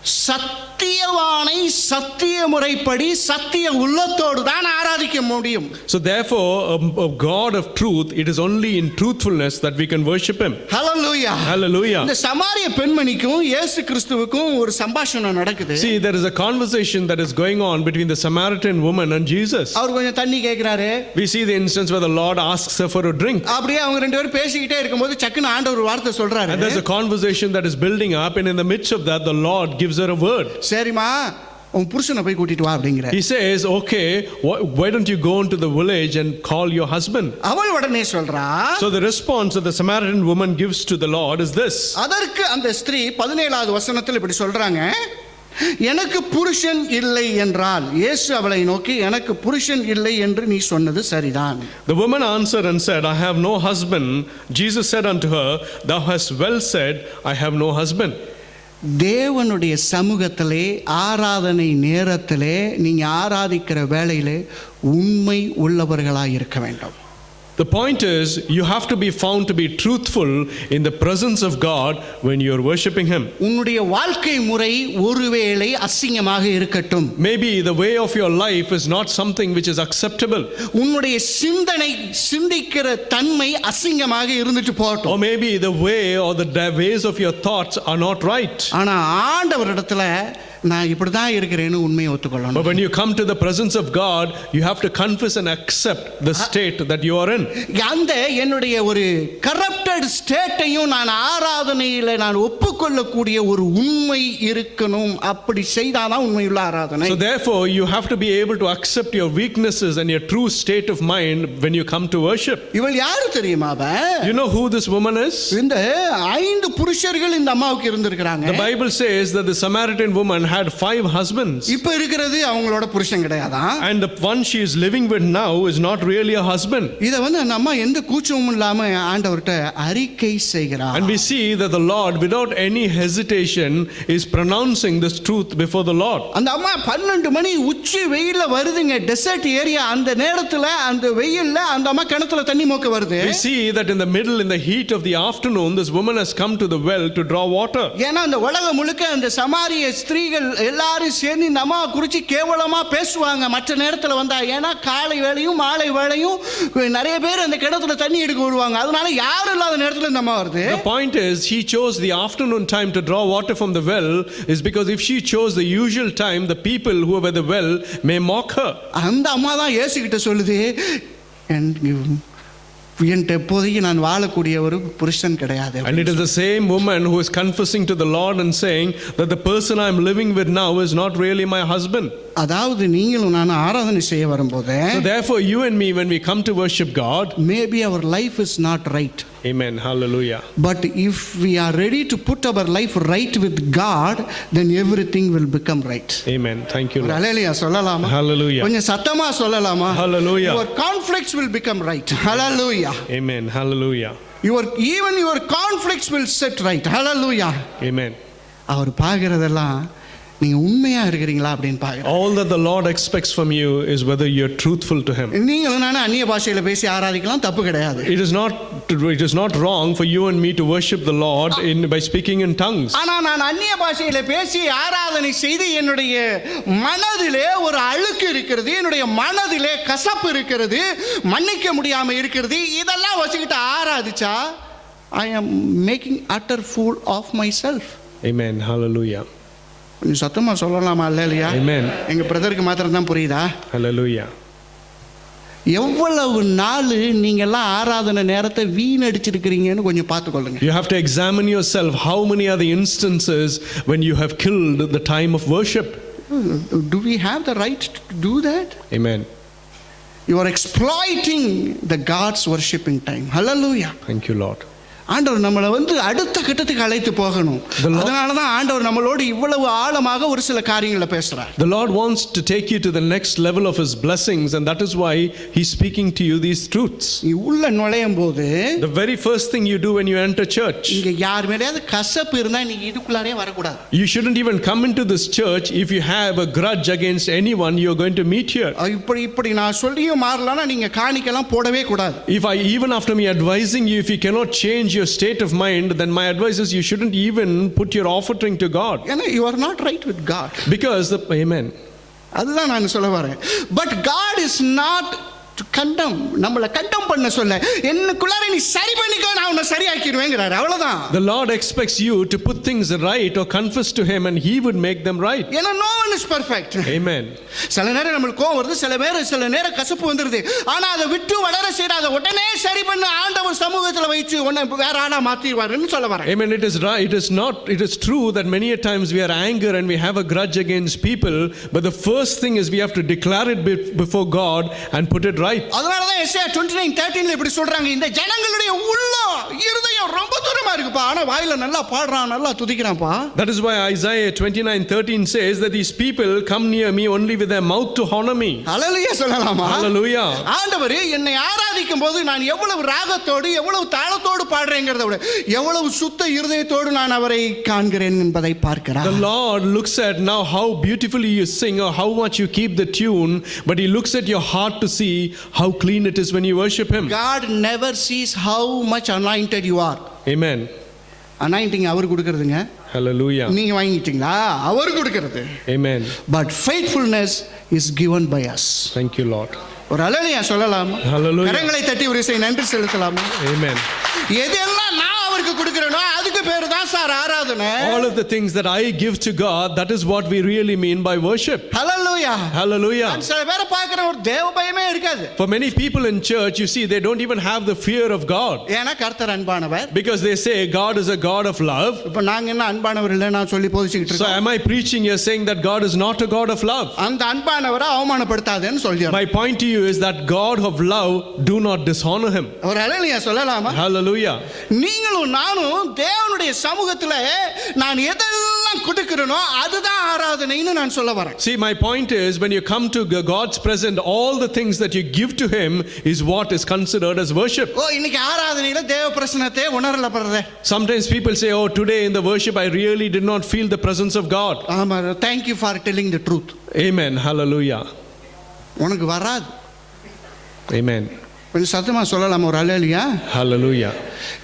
சத்தியவானை சத்திய முறைப்படி சத்திய உள்ளத்தோடு தான் ஆராதிக்க முடியும். So therefore a God of truth it is only in truthfulness that we can worship him. Hallelujah. Hallelujah. இந்த சமாரிய பெண்மணிக்கும் இயேசு கிறிஸ்துவுக்கும் ஒரு சம்பாஷணம் நடக்குது. See there is a conversation that is going on between the Samaritan woman and Jesus. அவர் கொஞ்சம் தண்ணி கேக்குறாரு. We see the instance where the Lord asks her for a drink. அப்படியே அவங்க ரெண்டு பேரும் பேசிக்கிட்டே இருக்கும்போது சக்குன்னு ஆண்டவர் ஒரு வார்த்தை சொல்றாரு. And there's a conversation that is building up and in the midst of that the Lord gives her a word. சரிமா உன் புருஷனை போய் கூட்டிட்டு வா அப்படிங்கறார். He says okay why don't you go into the village and call your husband? அவள் உடனே சொல்றா. So the response that the Samaritan woman gives to the Lord is this. அதற்கு அந்த ஸ்திரீ 17வது வசனத்தில் இப்படி சொல்றாங்க எனக்கு புருஷன் இல்லை என்றால் இயேசு அவளை நோக்கி எனக்கு புருஷன் இல்லை என்று நீ சொன்னது சரிதான். The woman answered and said I have no husband. Jesus said unto her thou hast well said I have no husband. தேவனுடைய சமூகத்திலே ஆராதனை நேரத்திலே நீங்க ஆராதிக்கிற வேளையிலே உண்மை உள்ளவர்களாய் இருக்க வேண்டும். The point is you have to be found to be truthful in the presence of God when you are worshiping him. உன்னுடைய வாழ்க்கை முறை ஒருவேளை அசிங்கமாக இருக்கட்டும். Maybe the way of your life is not something which is acceptable. உன்னுடைய சிந்தனை சிந்திக்கிற தன்மை அசிங்கமாக இருந்துட்டு போகட்டும். Or maybe the way or the ways of your thoughts are not right. ஆனா ஆண்டவரிடத்துல நான் இப்படி தான் இருக்கிறேன்னு உண்மையை ஒத்துக்கொள்ளணும். But when you come to the presence of God you have to confess and accept the state that you are in. அந்த என்னுடைய ஒரு கரப்டட் ஸ்டேட்டையும் நான் ஆராதனையில நான் ஒப்புக்கொள்ளக்கூடிய ஒரு உண்மை இருக்கணும். அப்படி செய்தாதான் உண்மையுள்ள ஆராதனை. So therefore you have to be able to accept your weaknesses and your true state of mind when you come to worship. இவள் யாரு தெரியுமா? You know who this woman is? இந்த 5 புருஷர்கள் இந்த அம்மாவுக்கு இருந்திருக்காங்க. The Bible says that the Samaritan woman had 5 husbands. இப்ப இருக்கிறது அவங்களோட புருஷன் கிடையாதான். And the one she is living with now is not really a husband. இத வந்து அந்த அம்மா எந்த கூச்சமும் இல்லாம ஆண்டவர்கிட்ட அறிக்கை செய்கிறார். And we see that the Lord, without any hesitation, is pronouncing this truth before the Lord. அந்த அம்மா 12 மணி உச்சி வெயில்ல வருதுங்க, டெசர்ட் ஏரியா. அந்த நேரத்துல அந்த வெயில்ல அந்த அம்மா கிணத்துல தண்ணி மோக்க வருது. We see that in the middle, in the heat of the afternoon, this woman has come to the well to draw water. ஏன்னா அந்த உலகம் முழுக்க அந்த சமாரிய ஸ்திரீகள் எல்லாரும் சேர்ந்து இந்த அம்மா குறிச்சு கேவலமா பேசுவாங்க மற்ற நேரத்துல வந்தா. ஏன்னா காலை வேளையும் மாலை வேளையும் நிறைய பேர் அந்த கிணத்துல தண்ணி எடுக்க வருவாங்க. அதனால யாரும் இல்லாத நேரத்துல இந்த அம்மா வருது. The point is, she chose the afternoon time to draw water from the well is because if she chose the usual time, the people who were at the well may mock her. அந்த அம்மா தான் இயேசு கிட்ட சொல்லுது, என்கிட்ட எப்போதைக்கு நான் வாழக்கூடிய ஒரு புருஷன் கிடையாது. And it is the same woman who is confessing to the Lord and saying that the person I am living with now is not really my husband. அதாவது நீங்களும் நான் ஆராதனை செய்ய வரும்போது, So therefore you and me, when we come to worship God, maybe our life is not right. Amen, hallelujah. But if we are ready to put our life right with God, then everything will become right. Amen, thank you, Lord. ஹல்லேலூயா சொல்லலாமா? Hallelujah. கொஞ்சம் சத்தமா சொல்லலாமா? Hallelujah. Your conflicts will become right. Hallelujah. Amen, hallelujah. Even your conflicts will set right. Hallelujah. Amen. அவர் பார்க்கிறதெல்லாம் நீங்க உண்மையா இருக்கிறீங்களா அப்படின்னு பார்க்கறார். All that the Lord expects from you is whether you're truthful to him. நீங்களும் நானும் அந்நிய பாஷையில பேசி ஆராதிக்கலாம், தப்பு கிடையாது. It is not wrong for you and me to worship the Lord by speaking in tongues. ஆனா நான் அந்நிய பாஷையில பேசி ஆராதனை செய்து என்னுடைய மனதிலே ஒரு அழுக்கு இருக்கிறது, என்னுடைய மனதிலே கசப்பு இருக்கிறது, மன்னிக்க முடியாம இருக்கிறது. இதெல்லாம் வச்சுக்கிட்டு ஆராதிச்சா I am making utter fool of myself. Amen, hallelujah. கொஞ்சம் சத்தமா சொல்லலாமா? அல்லேலூயா. Amen. எங்க பிரதருக்கு மாத்திரம் தான் புரியுதா? Hallelujah. எவ்வளவு நாள் நீங்க எல்லாம் ஆராதனை நேரத்தை வீணடிச்சிருக்கிறீங்கன்னு கொஞ்சம் பார்த்துக்கொள்ளுங்க. You have to examine yourself. How many are the instances when you have killed the time of worship? Do we have the right to do that? Amen. You are exploiting the God's worshiping time. Hallelujah. Thank you, Lord. ஆண்டவர் நம்மளை வந்து அடுத்த கட்டத்துக்கு அழைத்து போகணும். அதனால தான் ஆண்டவர் நம்மளோடு இவ்வளவு ஆழமாக ஒரு சில காரியங்களை பேசுறார். The Lord wants to take you to the next level of his blessings, and that is why he's speaking to you these truths. நீ உள்ள நுழையும் போது The very first thing you do when you enter church, இங்க யார் மேலயாவது கசப்பு இருந்தா நீ இதுக்குள்ளாரே வரக்கூடாது. you shouldn't even come into this church if you have a grudge against anyone you're going to meet here. இப்படி நான் சொல்லியும் மாறலன்னா நீங்க காணிக்கலாம் போடவே கூடாது. Even after me advising you, if you cannot change your state of mind, then my advice is you shouldn't even put your offering to God. You are not right with God. Because amen. அதுதான் நான் சொல்ல வரேன். But God is not to condemn. நம்மளை கண்டம் பண்ண சொல்ல, என்னக்குள்ளார நீ சரி பண்ணிக்கோ, நான் உன்னை சரியாக்கிடுவேங்கிறாரு. அவ்வளவுதான். The Lord expects you to put things right or confess to him, and he would make them right. ஏன்னா no one is perfect. Amen. சில நேரம் நம்மளுக்கு கோவம் வருது, சில நேரம் கசப்பு வந்துருது. ஆனா அதை விட்டு வளர செய்யாத, உடனே சரி பண்ண ஆண்டவர் சமூகத்துல வைச்சு உன்னை வேற ஆளா மாத்திடுவாருன்னு சொல்ல வரேன். Amen. It is right. It is true that many a times we are angry and we have a grudge against people, but the first thing is we have to declare it before God and put it right. அதனால தான் எஸ்ஐயா 29:13 இப்படி சொல்றாங்க, இந்த ஜனங்களுடைய உள்ளம் இருதயம் ரொம்ப தூரமா இருக்குப்பா, ஆனா வாயில நல்லா பாடுறான், நல்லா துதிக்கிறான்ப்பா. That is why Isaiah 29:13 says that these people come near me only with their mouth to honor me. ஹல்லேலூயா சொல்லலாமா? Hallelujah. ஆண்டவர் என்னை ஆராதிக்கும் போது நான் எவ்வளவு ராகத்தோடு எவ்வளவு தாளத்தோடு பாடுறேங்கிறத விட எவ்வளவு சுத்த இருதயத்தோடு நான் அவரை காண்கிறேன் என்பதை பார்க்கிறார். The Lord looks at now how beautifully you sing or how much you keep the tune, but he looks at your heart to see how clean it is when you worship him. God never sees how much anointed you are. Amen. Anointing our கொடுக்கிறதுங்க. Hallelujah. நீங்க வாங்கிட்டீங்களா? அவர் கொடுக்கிறது. Amen. But faithfulness is given by us. Thank you, Lord. ஒரு ஹல்லேலூயா சொல்லலாமா? Hallelujah. கரங்களை தட்டி ஒரு விசை நன்றி செலுத்தலாமா? Amen. எதெல்லாம் நான் அவருக்கு கொடுக்கிறேனோ அதுக்கு பேரு தான் சார் ஆராதனை. All of the things that I give to God, that is what we really mean by worship. Hallelujah. Hallelujah. சில பேரை பார்க்கிற ஒரு தேவ பயமே இருக்காது. For many people in church, you see, they don't even have the fear of God. ஏன்னா கர்த்தர் அன்பானவர். Because they say God is a God of love. இப்ப நாங்க என்ன அன்பானவர் இல்ல நான் சொல்லி போதிச்சிட்டு So இருக்கோம். am I preaching here saying that God is not a God of love? அந்த அன்பானவரை அவமானப்படுத்தாதேன்னு சொல்றோம். My point to you is that God of love, do not dishonor him. ஒரு ஹல்லேலூயா சொல்லலாமா? Hallelujah. நீங்களும் நானும் தேவனுடைய சமூகத்துல நான் எதெல்லாம் கொடுக்கிறனோ அதுதான் ஆராதனைன்னு நான் சொல்ல வரேன். See, my point is, when you come to God's presence, all the things that you give to Him is what is considered as worship. ஓ இன்னைக்கு ஆராதனையில தேவ பிரசன்னத்தை உணரல பண்றதே. Sometimes people say, oh, today in the worship I really did not feel the presence of God. ஆமா, thank you for telling the truth. Amen. Hallelujah. உனக்கு வராது. Amen. கொஞ்சம் சத்தமா சொல்லலாமா ஒரு அல்லேலூயா? Hallelujah.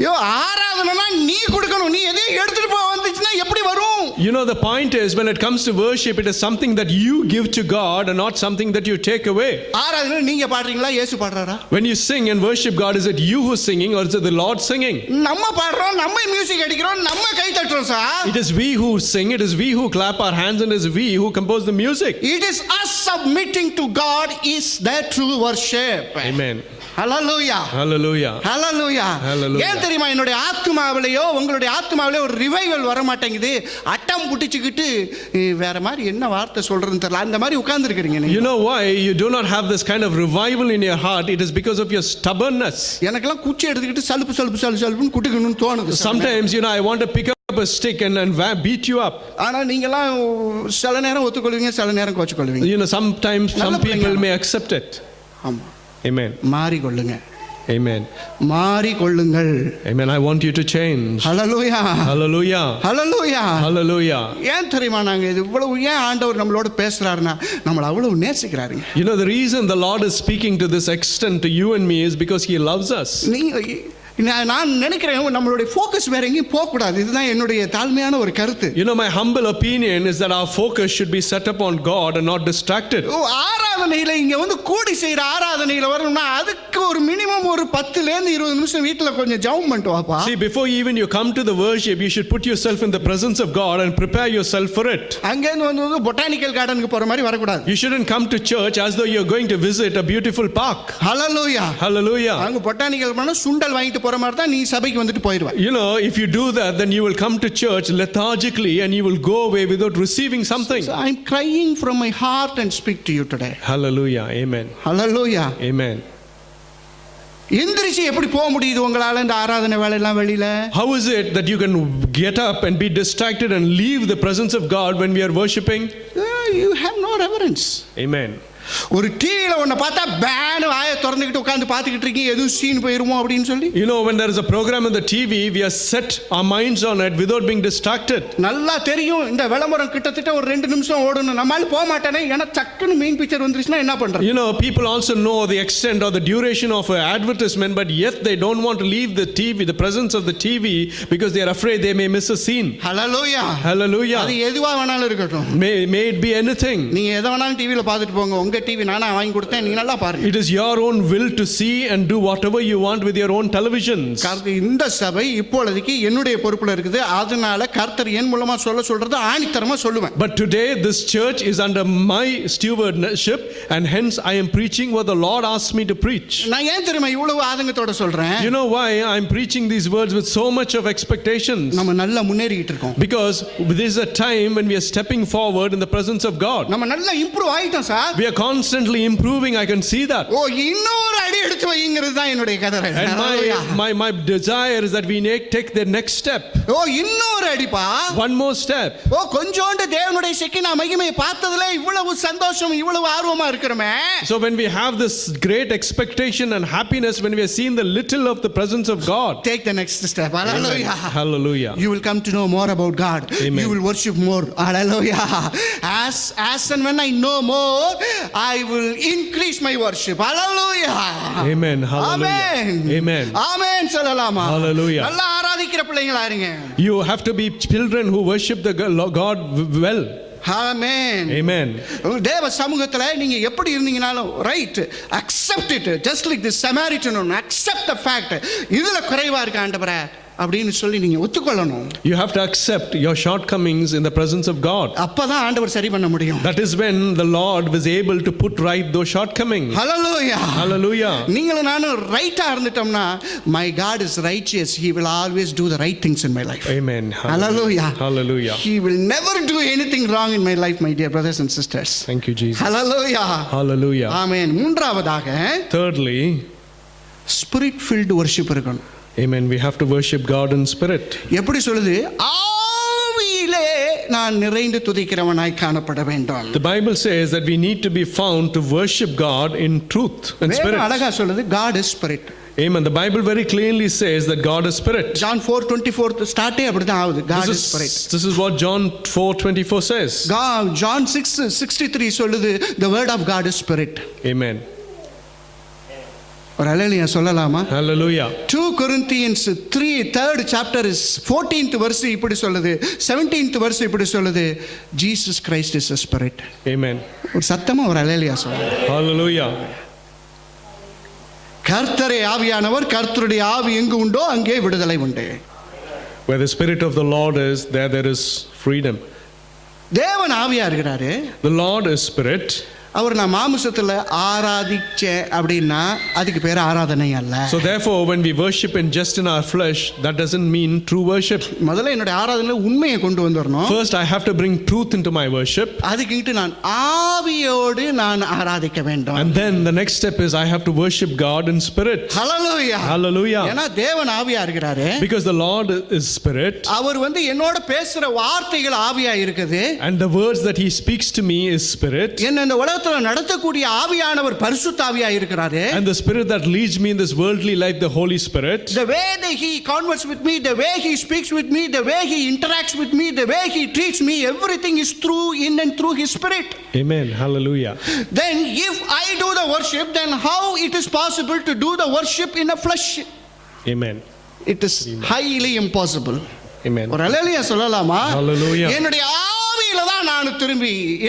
யோ ஆராதனைனா நீ கொடுக்கணும். நீ எதையும் எடுத்துட்டு போக வந்துச்சுன்னா எப்படி வரும்? You know, the point is, when it comes to worship, it is something that you give to God and not something that you take away. ஆராதனை நீங்க பாடுறீங்களா இயேசு பாடுறாரா? When you sing and worship God, is it you who's singing or is it the Lord singing? நம்ம பாடுறோம், நம்ம music அடிக்கிறோம், நம்ம கை தட்டுறோம் sir. It is we who sing, it is we who clap our hands, and it is we who compose the music. It is us submitting to God is the true worship. Amen. Hallelujah. Hallelujah. Hallelujah. Hallelujah. ஏன் தெரியுமா என்னுடைய ஆத்துமாவிலேயோ உங்களுடைய ஆத்துமாவிலேயோ ஒரு revival வர மாட்டேங்குது, அட்டம் புடிச்சுக்கிட்டு வேற மாதிரி என்ன வார்த்தை சொல்றதுன்னு தெரியல, அந்த மாதிரி உட்கார்ந்துருக்கீங்க நீங்க. You know why you do not have this kind of revival in your heart? It is because of your stubbornness. எனக்கெல்லாம் குச்சி எடுத்துக்கிட்டு சலுப்புன்னு குட்டுக்கணும்னு தோணுது. Sometimes, you know, I want to pick up a stick and beat you up. ஆனா நீங்கலாம் சில நேரம் ஒத்துக்கொள்வீங்க, சில நேரம் கோச்சுக்கொள்வீங்க. You know, sometimes some people may accept it. ஆமா. Amen. மாறிக்கொள்ளுங்க. Amen. மாறிக்கொள்ளுங்கள். Amen. I want you to change. Hallelujah. Hallelujah. Hallelujah. Hallelujah. ஏன் தெரியுமா நாங்க இது இவ்வளவு ஏன் ஆண்டவர் நம்மளோட பேசுறாருன்னா நம்மள அவ்வளவு நேசிக்கிறாருங்க. You know, the reason the Lord is speaking to this extent to you and me is because He loves us. நான் நினைக்கிறேன் நம்மளுடைய ஃபோக்கஸ் வேற எங்கேயும் போக கூடாது. இதுதான் என்னுடைய தாழ்மையான ஒரு கருத்து. You know, my humble opinion is that our focus should be set upon God and not distracted. ஆராதனையில இங்க வந்து கூடி செய்யற ஆராதனையில வரணும்னா அதுக்கு ஒரு மினிமம் ஒரு 10 ல இருந்து 20 நிமிஷம் வீட்ல கொஞ்சம் ஜெபம் பண்ணிட்டு வாப்பா. See, before even you come to the worship, you should put yourself in the presence of God and prepare yourself for it. அங்க இருந்து வந்து பொட்டானிக்கல் கார்டனுக்கு போற மாதிரி வர கூடாது. You shouldn't come to church as though you're going to visit a beautiful park. Hallelujah. Hallelujah. அங்க botanical போனா சுண்டல் வாங்கிட்டு போற மாதிரி தான் நீ சபைக்கு வந்துட்டு போயிடுவ. You know, if you do that, then you will come to church lethargically and you will go away without receiving something. So I'm crying from my heart and speak to you today. Hallelujah. Amen. Hallelujah. Amen. எந்திரிச்சு எப்படி போக முடியுது உங்களால இந்த ஆராதனை வேலை எல்லாம் வெளியில? How is it that you can get up and be distracted and leave the presence of God when we are worshiping? You have no reverence. Amen. ஒரு டிவில ஒன்ன பார்த்தா பேன் வாயை திறந்துக்கிட்டு உட்கார்ந்து பார்த்துக்கிட்டு இருக்கீங்க, எதுவும் சீன் போயிருமோ அப்படின்னு சொல்லி. You know, when there is a program on the TV, we are set our minds on it without being distracted. நல்லா தெரியும் இந்த விளம்பரம் கிட்டத்தட்ட ஒரு 2 நிமிஷம் ஓடணும், நம்மால போக மாட்டானே ஏன்னா டக்குன்னு மெயின் பிக்சர் வந்துருச்சுனா என்ன பண்றது? You know, people also know the extent or the duration of an advertisement, but yet they don't want to leave the TV, the presence of the TV, because they are afraid they may miss a scene. Hallelujah. Hallelujah. அது எதுவா வேணாலும் இருக்கட்டும். May it be anything. நீங்க எதை வேணாலும் டிவில பார்த்துட்டு போங்க, உங்க டிவி நானா வாங்கி கொடுத்தேன், நீங்க நல்லா பாருங்க. It is your own will to see and do whatever you want with your own televisions. இந்த சபை இப்பொழுதைக்கு என்னுடைய பொறுப்புல இருக்குது, அதனால கர்த்தர் என் மூலமா சொல்றது ஆணித்தரமா சொல்லுவேன். But today this church is under my stewardship and hence I am preaching what the Lord asked me to preach. நான் ஏன் தெரியுமா இவ்வளவு ஆதங்கத்தோட சொல்றேன்? You know why I am preaching these words with so much of expectations? நம்ம நல்லா முன்னேறிட்டு இருக்கோம். Because this is a time when we are stepping forward in the presence of God. நம்ம நல்லா இம்ப்ரூவ் ஆயிட்டோம் sir. We are constantly improving. I can see that. ஓ இன்னொரு அடி எடுத்து வைங்கிறது தான் என்னுடைய கதரை. And my desire is that we take the next step. ஓ இன்னொரு அடிப்பா. One more step. ஓ கொஞ்சோண்டு தேவனுடைய செக்கினா மகிமையை பார்த்ததுல இவ்வளவு சந்தோஷம் இவ்வளவு ஆர்வமா இருக்கறமே. So when we have this great expectation and happiness when we are seeing the little of the presence of God, take the next step. Hallelujah. Hallelujah. You will come to know more about God. Amen. You will worship more. Hallelujah. As and when I know more, I will increase my worship. Hallelujah. Amen. Hallelujah. Amen. Amen. Amen. சொல்லலாமா? Hallelujah. நல்லா ஆராதிக்கிற பிள்ளைகளா இருங்க. You have to be children who worship the God well. Amen. Amen. தேவ சமூகத்துல நீங்க எப்படி இருந்தீங்கனாலும் right accept it just like the Samaritan accept the fact இதுல குறைவா இருக்கு ஆண்டவரே அப்படின்னு சொல்லி நீங்க ஒத்துக்கொள்ளணும். You have to accept your shortcomings in the presence of God. அப்பதான் ஆண்டவர் சரி பண்ண முடியும். That is when the Lord was able to put right those shortcomings. Hallelujah. Hallelujah. நீங்களும் நானும் ரைட்டா இருந்துட்டோம்னா my God is righteous. He will always do the right things in my life. Amen. Hallelujah. Hallelujah. He will never do anything wrong in my life, my dear brothers and sisters. Thank you, Jesus. Hallelujah. Hallelujah. Amen. மூன்றாவதாக Thirdly, spirit filled worship இருக்கணும். amen, we have to worship God in spirit. எப்படி சொல்லுது? ஆவியிலே நான் நிறைந்து துதிக்கிறவனாய் காணப்பட வேண்டும். The Bible says that we need to be found to worship God in truth and வேதம் spirit. அழகா சொல்லுது, God is spirit. Amen. The Bible very clearly says that God is spirit. John 4:24 ஸ்டார்ட்டே அப்படிதான் ஆகுது, God is spirit. This is what John 4:24 says. John 6:63 சொல்லுது, the word of God is spirit. Amen. ஒரு அல்லேலூயா சொல்லலாமா? Hallelujah. 2 Corinthians 3rd chapter is 14th verse இப்படி சொல்லுது, 17th verse இப்படி சொல்லுது, Jesus Christ is a spirit. Amen. ஒரு சத்தமா ஒரு அல்லேலூயா சொல்லுங்க. Hallelujah. கர்த்தரே ஆவியானவர், கர்த்தருடைய ஆவி எங்கு உண்டோ அங்கே விடுதலை உண்டு. Where the spirit of the Lord is, there is freedom. தேவன் ஆவியா இருக்கிறாரு. The Lord is spirit. அவர் நான் மாம்சத்துல ஆராதிச்சேன் அப்படின்னா அதுக்கு பேர் ஆராதனை அல்ல. So therefore when we worship in just in our flesh, that doesn't mean true worship. முதல்ல என்னோட ஆராதனையில உண்மையை கொண்டு வந்துறணும். First I have to bring truth into my worship. அதுக்கிட்டு நான் ஆவியோடு நான் ஆராதிக்க வேண்டும். And then the next step is I have to worship God in spirit. Hallelujah. Hallelujah. ஏன்னா தேவன் ஆவியா இருக்கிறாரு. Because the Lord is spirit. அவர் என்னோட பேசுற வார்த்தைகள் ஆவியா இருக்குது. And the words that he speaks to me is spirit. என்ன இந்த உலகத்துல நடத்தக்கூடிய ஆவியானவர் பரிசுத்த ஆவியா இருக்கிறாரு. And the spirit that leads me in this worldly life, the Holy Spirit. The way that he converses with me, the way he speaks with me, the way he interacts with me, the way he treats me, everything is through in and through his spirit. Amen. Hallelujah. Then if I do the worship, then how it is possible to do the worship in a flesh? Amen. It is highly impossible. Amen. ஒரு அல்லேலூயா சொல்லலாமா? Hallelujah. என்னுடைய ஆவியில தான் நான்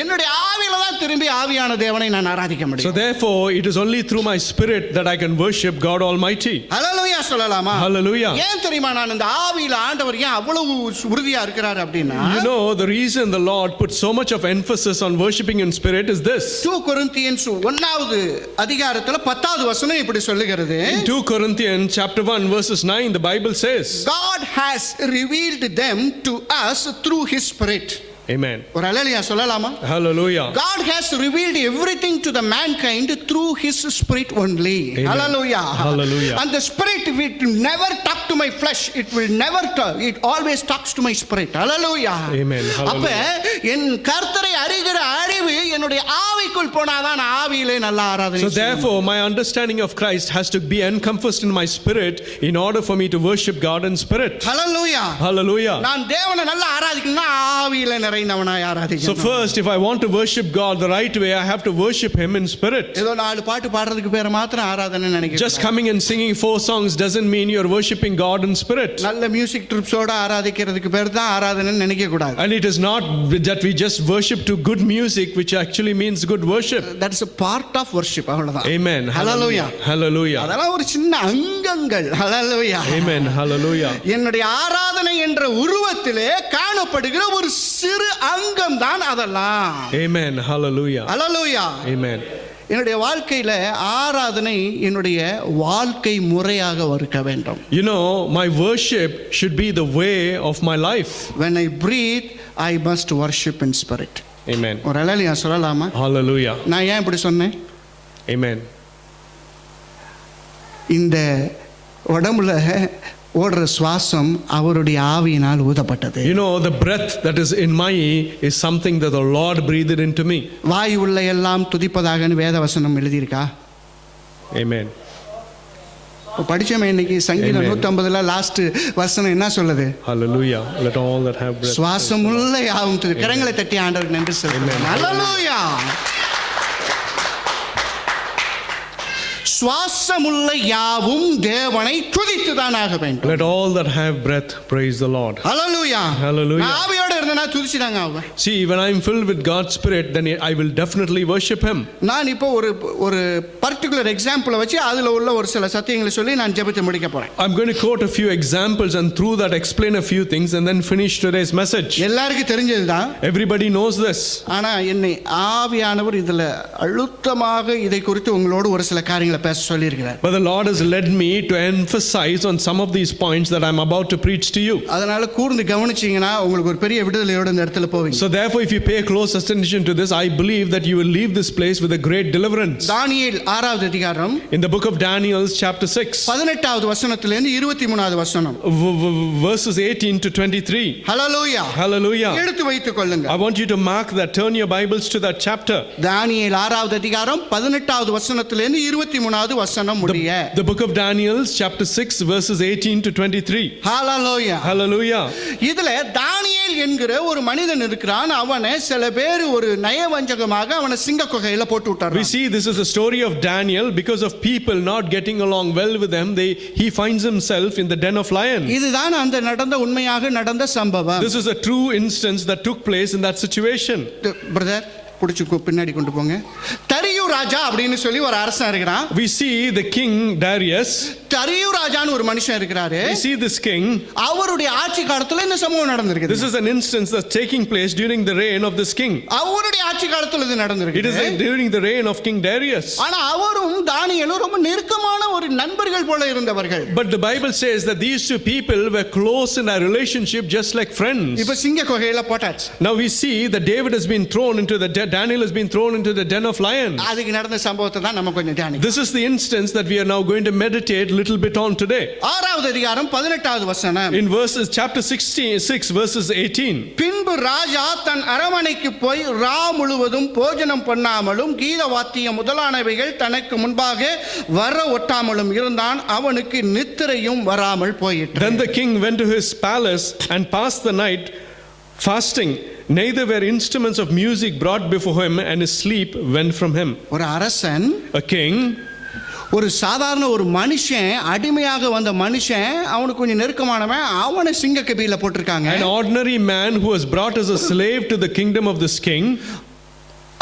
என்னுடைய ஆவியில தான் திரும்பி ஆவியான தேவனை நான் ஆராதிக்க So முடியும். therefore it is only through my spirit that I can worship God Almighty. அல்லேலூயா சொல்லலாமா? Hallelujah. ஏன் தெரியுமா நான் இந்த ஆவியில ஆண்டவர் ஏன் அவ்வளவு உறுதியா இருக்கிறார் அப்படின்னா, You know the reason the Lord put so much of emphasis on worshiping in spirit is this. 2 Corinthians 1வது அதிகாரத்துல 10வது வசனம் இப்படி சொல்லுகிறது, In 2 Corinthians chapter 1 verses 9 the Bible says, God has revealed them to us through his spirit. Amen. ஒரு அல்லேலூயா சொல்லலாமா? Hallelujah. God has revealed everything to the mankind through his spirit only. Amen. Hallelujah. Hallelujah. And the spirit will never talk to my flesh. It will never talk. It always talks to my spirit. Hallelujah. Amen. அப்ப Hallelujah. என் கர்த்தரை அறிகிற அறிவு என்னுடைய ஆவிக்குள் போனாதான் நான் ஆவியிலே நல்ல ஆராதனை So செய்ய முடியும். therefore my understanding of Christ has to be encompassed in my spirit in order for me to worship God in spirit. Hallelujah. Hallelujah. நான் தேவனை நல்லா ஆராதிக்கணும்னா ஆவியிலே நிறைந்தவனாய் So ஆராதிக்கணும். first if I want to worship God the right way, I have to worship him in spirit. ஏதோ 4 பாட்டு பாடுறதுக்கு பேர் மாத்திரம் ஆராதனை நினைக்கிறேன். Just coming and singing 4 songs doesn't mean you're worshiping God in spirit. நல்ல மியூசிக் ட்ரிப்ஸோட ஆராதிக்கிறதுக்கு பேர் தான் ஆராதனை நினைக்க கூடாது. And it is not that we just worship to good music, which actually means good worship. That is a part of worship, அவ்வளவுதான். Amen. Hallelujah. Hallelujah. அதெல்லாம் ஒரு சின்ன அங்கங்கள். Hallelujah. Amen. Hallelujah. என்னுடைய ஆராதனை என்ற உருவத்திலே காணப்படுகிற ஒரு சிறு அங்கம் தான் அதெல்லாம். Amen. Hallelujah. Hallelujah. Amen. என்னுடைய வாழ்க்கையில ஆராதனை என்னுடைய வாழ்க்கை முறையாக இருக்க வேண்டும். You know, my worship should be the way of my life. When I breathe, I must worship in spirit. Amen. ஒரு அல்லேலூயா சொல்லலாமா? Hallelujah. நான் ஏன் இப்படி சொன்னேன்? Amen. இந்த உடம்புல ஓடுற சுவாசம் அவருடைய ஆவியினால் ஊதப்பட்டது. You know, the breath that is in my is something that the Lord breathed into me. வாய் உள்ள எல்லாம் துதிப்பதாகன்னு வேதவசனம் எழுதியிருக்கா? Amen. படிச்சோமே இன்னைக்கு சங்கீதம் Amen. 150ல லாஸ்ட் வசனம் என்ன சொல்லுது? Hallelujah. Let all that have breath. சுவாசமுள்ள யாவும் துதி. கரங்களை தட்டி ஆண்டவருக்கு நன்றி சொல்லுங்க. ஹல்லேலூயா. சுவாசமுள்ள யாவும் தேவனை துதித்துதான் ஆக வேண்டும். Let all that have breath praise the Lord. Hallelujah. Hallelujah. நான் ஆவியோட இருந்தேனா துதிச்சுதாங்க ஆவேன். See, when I am filled with God's spirit, then I will definitely worship him. நான் இப்போ ஒரு பர்టిక్యులர் எக்ஸாம்பிளை வச்சு அதுல உள்ள ஒரு சில சத்தியங்களை சொல்லி நான் ஜெபத்தை முடிக்க போறேன். I'm going to quote a few examples and through that explain a few things and then finish today's message. எல்லாருக்கும் தெரிஞ்சதுதான். Everybody knows this. ஆனா என்னை ஆவியானவர் இதுல அழுத்தமாக இதை குறித்து உங்களோடு ஒரு சில காரியங்களை பேச சொல்லியிருக்கிறார். But the Lord has led me to emphasize on some of these points that I'm about to preach to you. அதனால கூர்ந்து கவனிச்சீங்கன்னா உங்களுக்கு ஒரு பெரிய விடுதலையோட இந்த இடத்துல போவீங்க. So therefore, if you pay close attention to this, I believe that you will leave this place with a great deliverance. தானியேல் 6வது அதிகாரம் In the book of Daniel, chapter 6, 18வது வசனத்திலிருந்து 23வது வசனம். verses 18 to 23. ஹல்லேலூயா. Hallelujah. எடுத்து வைத்துக் கொள்ளுங்க. I want you to mark that. Turn your Bibles to that chapter. தானியேல் 6வது அதிகாரம் 18வது வசனத்திலிருந்து 23வது வசனம் முடிய. The book of Daniel, chapter 6, verses 18 to 23. Hallelujah. Hallelujah. இதுல தானியேல் என்கிற ஒரு மனிதன் இருக்கிறான். அவனை சில பேர் ஒரு நயவஞ்சகமாக அவனை சிங்க குகையில போட்டு விட்டார். We see this is a story of Daniel. Because of people not getting along well with them, he finds himself in the den of lions. இதுதான் அந்த நடந்த உண்மையாக நடந்த சம்பவம். This is a true instance that took place in that situation. Brother புடிச்சு பின்னாடி கொண்டு போங்க. தரியு ராஜா அப்படின்னு சொல்லி ஒரு அரசன் இருக்கிறான். We see the king Darius. தரியு ராஜான்னு ஒரு மனுஷன் இருக்கிறாரு. We see this king. அவருடைய ஆட்சி காலத்துல இந்த சம்பவம் நடந்திருக்கு. This is an instance that's taking place during the reign of this king. அவருடைய ஆட்சி காலத்துல இது நடந்திருக்கு. It is during the reign of King Darius. ஆனா அவரும் தானியேலும் ரொம்ப நெருக்கமான ஒரு நண்பர்கள் போல இருந்தவர்கள். But the Bible says that these two people were close in a relationship, just like friends. இப்ப சிங்க குகையில போட்டாச்சு. Now we see that David has been thrown into Daniel has been thrown into the den of lions. அதுக்கு நடந்த சம்பவத்தை தான் நம்ம கொஞ்சம் தியானிக்கலாம். This is the instance that we are now going to meditate a little bit on today. 6வது அதிகாரம் 18வது வசனம். In chapter 6 verses 18. பின்பு ராஜா தன் அரமனைக்கு போய் ரா முழுவதும் போஜனம் பண்ணாமலும் கீத வாத்தியம் முதலானவைகள் தனக்கு முன்பாக வர ஒட்டாமலும் இருந்தான். அவனுக்கு நித்திரையும் வராமல் போயிற்று. Then the king went to his palace and passed the night fasting. Neither were instruments of music brought before him, and his sleep went from him. ஒரு அரசன், A king, ஒரு சாதாரண ஒரு மனுஷன், அடிமையாக வந்த மனுஷன், அவனுக்கு கொஞ்சம் நெருக்கமானவன், அவனை சிங்க கபியில போட்டிருக்காங்க. an ordinary man who was brought as a slave to the kingdom of this king.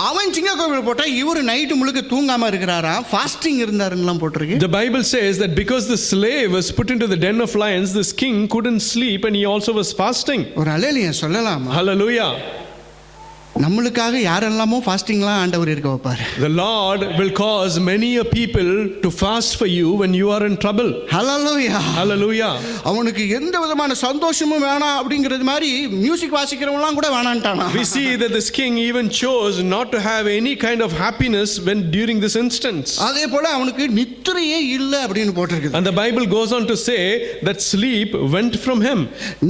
அவன் சிங்க கோவில போட்டா இவரு நைட்டு முழுக்க தூங்காம இருக்கிறாரா, ஃபாஸ்டிங் இருந்தாருன்னு போட்டிருக்கு. The Bible says that because the slave was put into the den of lions, this king couldn't sleep and he also was fasting. ஒரு அல்லேலூயா சொல்லலாமா? Hallelujah. நம்மளுக்காக யாரெல்லாமோ ஃபாஸ்டிங்லாம் ஆண்டவர் இருக்க வைப்பாரு. The Lord will cause many a people to fast for you when you are in trouble. Hallelujah. Hallelujah. அவனுக்கு எந்த விதமான சந்தோஷமும் வேணாம் அப்படிங்கிறது மாதிரி மியூசிக் வாசிக்கிறவங்கலாம் கூட வேணான்ட்டானா. We see that this king even chose not to have any kind of happiness when during this instance. அதே போல அவனுக்கு நித்திரையே இல்ல அப்படின்னு போட்டிருக்கு. And the Bible goes on to say that sleep went from him.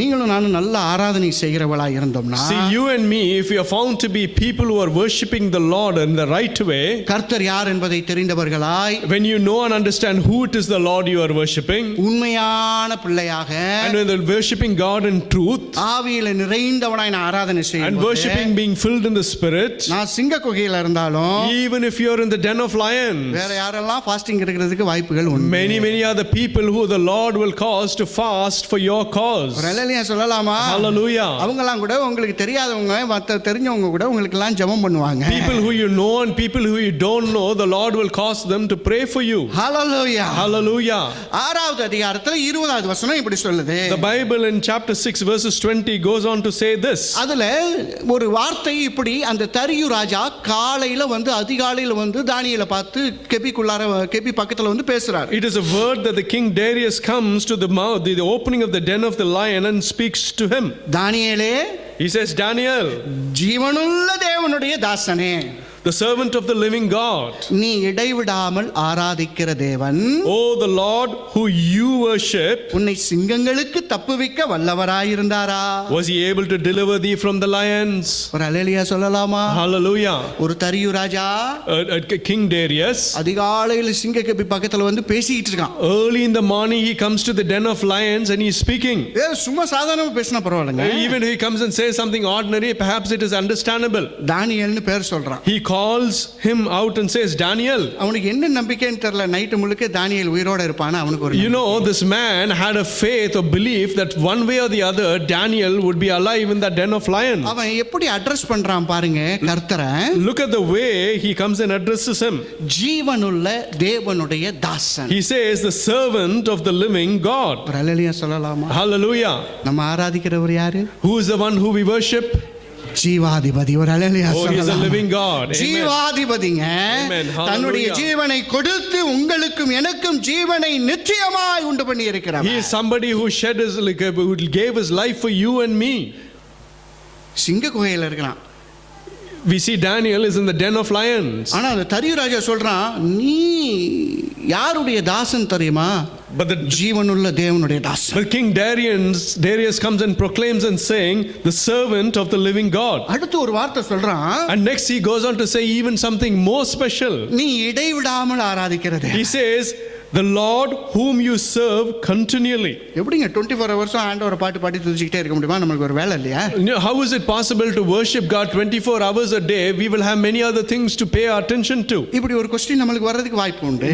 நீங்களும் நானும் நல்ல ஆராதனை செய்கிறவளா இருந்தோம்னா, See, you and me, if we are found to be people who are worshiping the Lord in the right way, கர்த்தர் யார் என்பதை தெரிந்தவர்களாய், when you know and understand who it is the Lord you are worshiping, உண்மையான பிள்ளையாக, and when they're worshiping God in truth, ஆவியில நிறைந்தவனாய் நான் ஆராதனை and செய்யும்போது, worshiping being filled in the Spirit, நான் சிங்க குகையில இருந்தாலும், even if you're in the den of lions, வேற யாரெல்லாம் ஃபாஸ்டிங் இருக்கிறதுக்கு வாய்ப்புகள் உண்டு. many are the people who the Lord will cause to fast for your cause. ஹல்லேலூயா சொல்லலாமா? Hallelujah. அவங்கலாம் கூட உங்களுக்கு தெரியாதவங்க மத்த தெரிஞ்சவங்க கூட உங்களுக்கு எல்லாம் ஜெபம் பண்ணுவாங்க. People who you know and people who you don't know, the Lord will cause them to pray for you. Hallelujah. Hallelujah. 6வது அதிகாரத்துல 20வது வசனம் இப்படி சொல்லுது. The Bible in chapter 6 verses 20 goes on to say this. அதுல ஒரு வார்த்தை இப்படி, அந்த தரியு ராஜா காலையில வந்து அதிகாலையில வந்து தானியேலை பார்த்து கெபி பக்கத்துல வந்து பேசுறார். It is a word that the king Darius comes to the mouth, the opening of the den of the lion, and speaks to him. தானியேலே, He says, Daniel, ஜீவனுள்ள தேவனுடைய தாசனே, the servant of the living God, நீ இடைவிடாமல் ஆராதிக்கிற தேவன், oh the Lord who you worship, உன்னை சிங்கங்களுக்கு தப்புவிக்க வல்லவராயிருந்தாரா? was he able to deliver thee from the lions? ஒரு அல்லேலூயா சொல்லலாமா? Hallelujah. ஒரு தரியு ராஜா King Darius, அதிகாலையில சிங்க கெபி பக்கத்துல வந்து பேசிக்கிட்டு இருக்கான். early in the morning he comes to the den of lions and he is speaking. சும்மா சாதாரணமா பேசினா பரவாயில்லைங்க. Even if he comes and says something ordinary, perhaps it is understandable. தானியேல்னு பேர் சொல்றான். He calls him out and says, Daniel. அவனுக்கு என்ன நம்பிக்கைன்னு தெரியல, night முழுக்க தானியேல் உயிரோட இருப்பானா அவனுக்கு ஒரு, You know, this man had a faith or belief that one way or the other Daniel would be alive in that den of lions. அவன் எப்படி அட்ரஸ் பண்றான் பாருங்க கர்த்தரை. Look at the way he comes and addresses him. ஜீவனுள்ள தேவனுடைய தாசன். He says, the servant of the living God. அல்லேலூயா சொல்லலாமா? Hallelujah. நம்ம ஆராதிக்கிறவர் யாரு? Who is the one who we worship? ஜீவாதிபதி. ஒரு அல்லேலூயா Oh, He is a சொல்லலாம். living God. Amen. ஜீவாதிபதிங்க Amen. Hallelujah. தன்னுடைய ஜீவனை கொடுத்து உங்களுக்கும் எனக்கும் ஜீவனை நிச்சயமாய் உண்டு பண்ணி இருக்கிறார். He is somebody who shed his, who gave his life for you and me. சிங்க குகையில இருக்கிறான். We see Daniel is in the den of lions. ஆனா அந்த தரியு ராஜா சொல்றான், நீ யாருடைய தாசன் தெரியுமா? But the ஜீவனுள்ள தேவனுடைய தாசன். But King Darius comes and proclaims and saying, the servant of the living God. அடுத்து ஒரு வார்த்தை சொல்றான், And next he goes on to say even something more special. நீ இடைவிடாமல் ஆராதிக்கிறது. He says, the Lord whom you serve continually. எப்படிங்க 24 hours ஆண்டவரை பாட்டு பாடி துதிச்சிட்டே இருக்க முடியுமா? நமக்கு ஒரு வேலை இல்லையா? How is it possible to worship God 24 hours a day? We will have many other things to pay attention to. இப்படி ஒரு क्वेश्चन நமக்கு வர்றதுக்கு வாய்ப்பு உண்டு.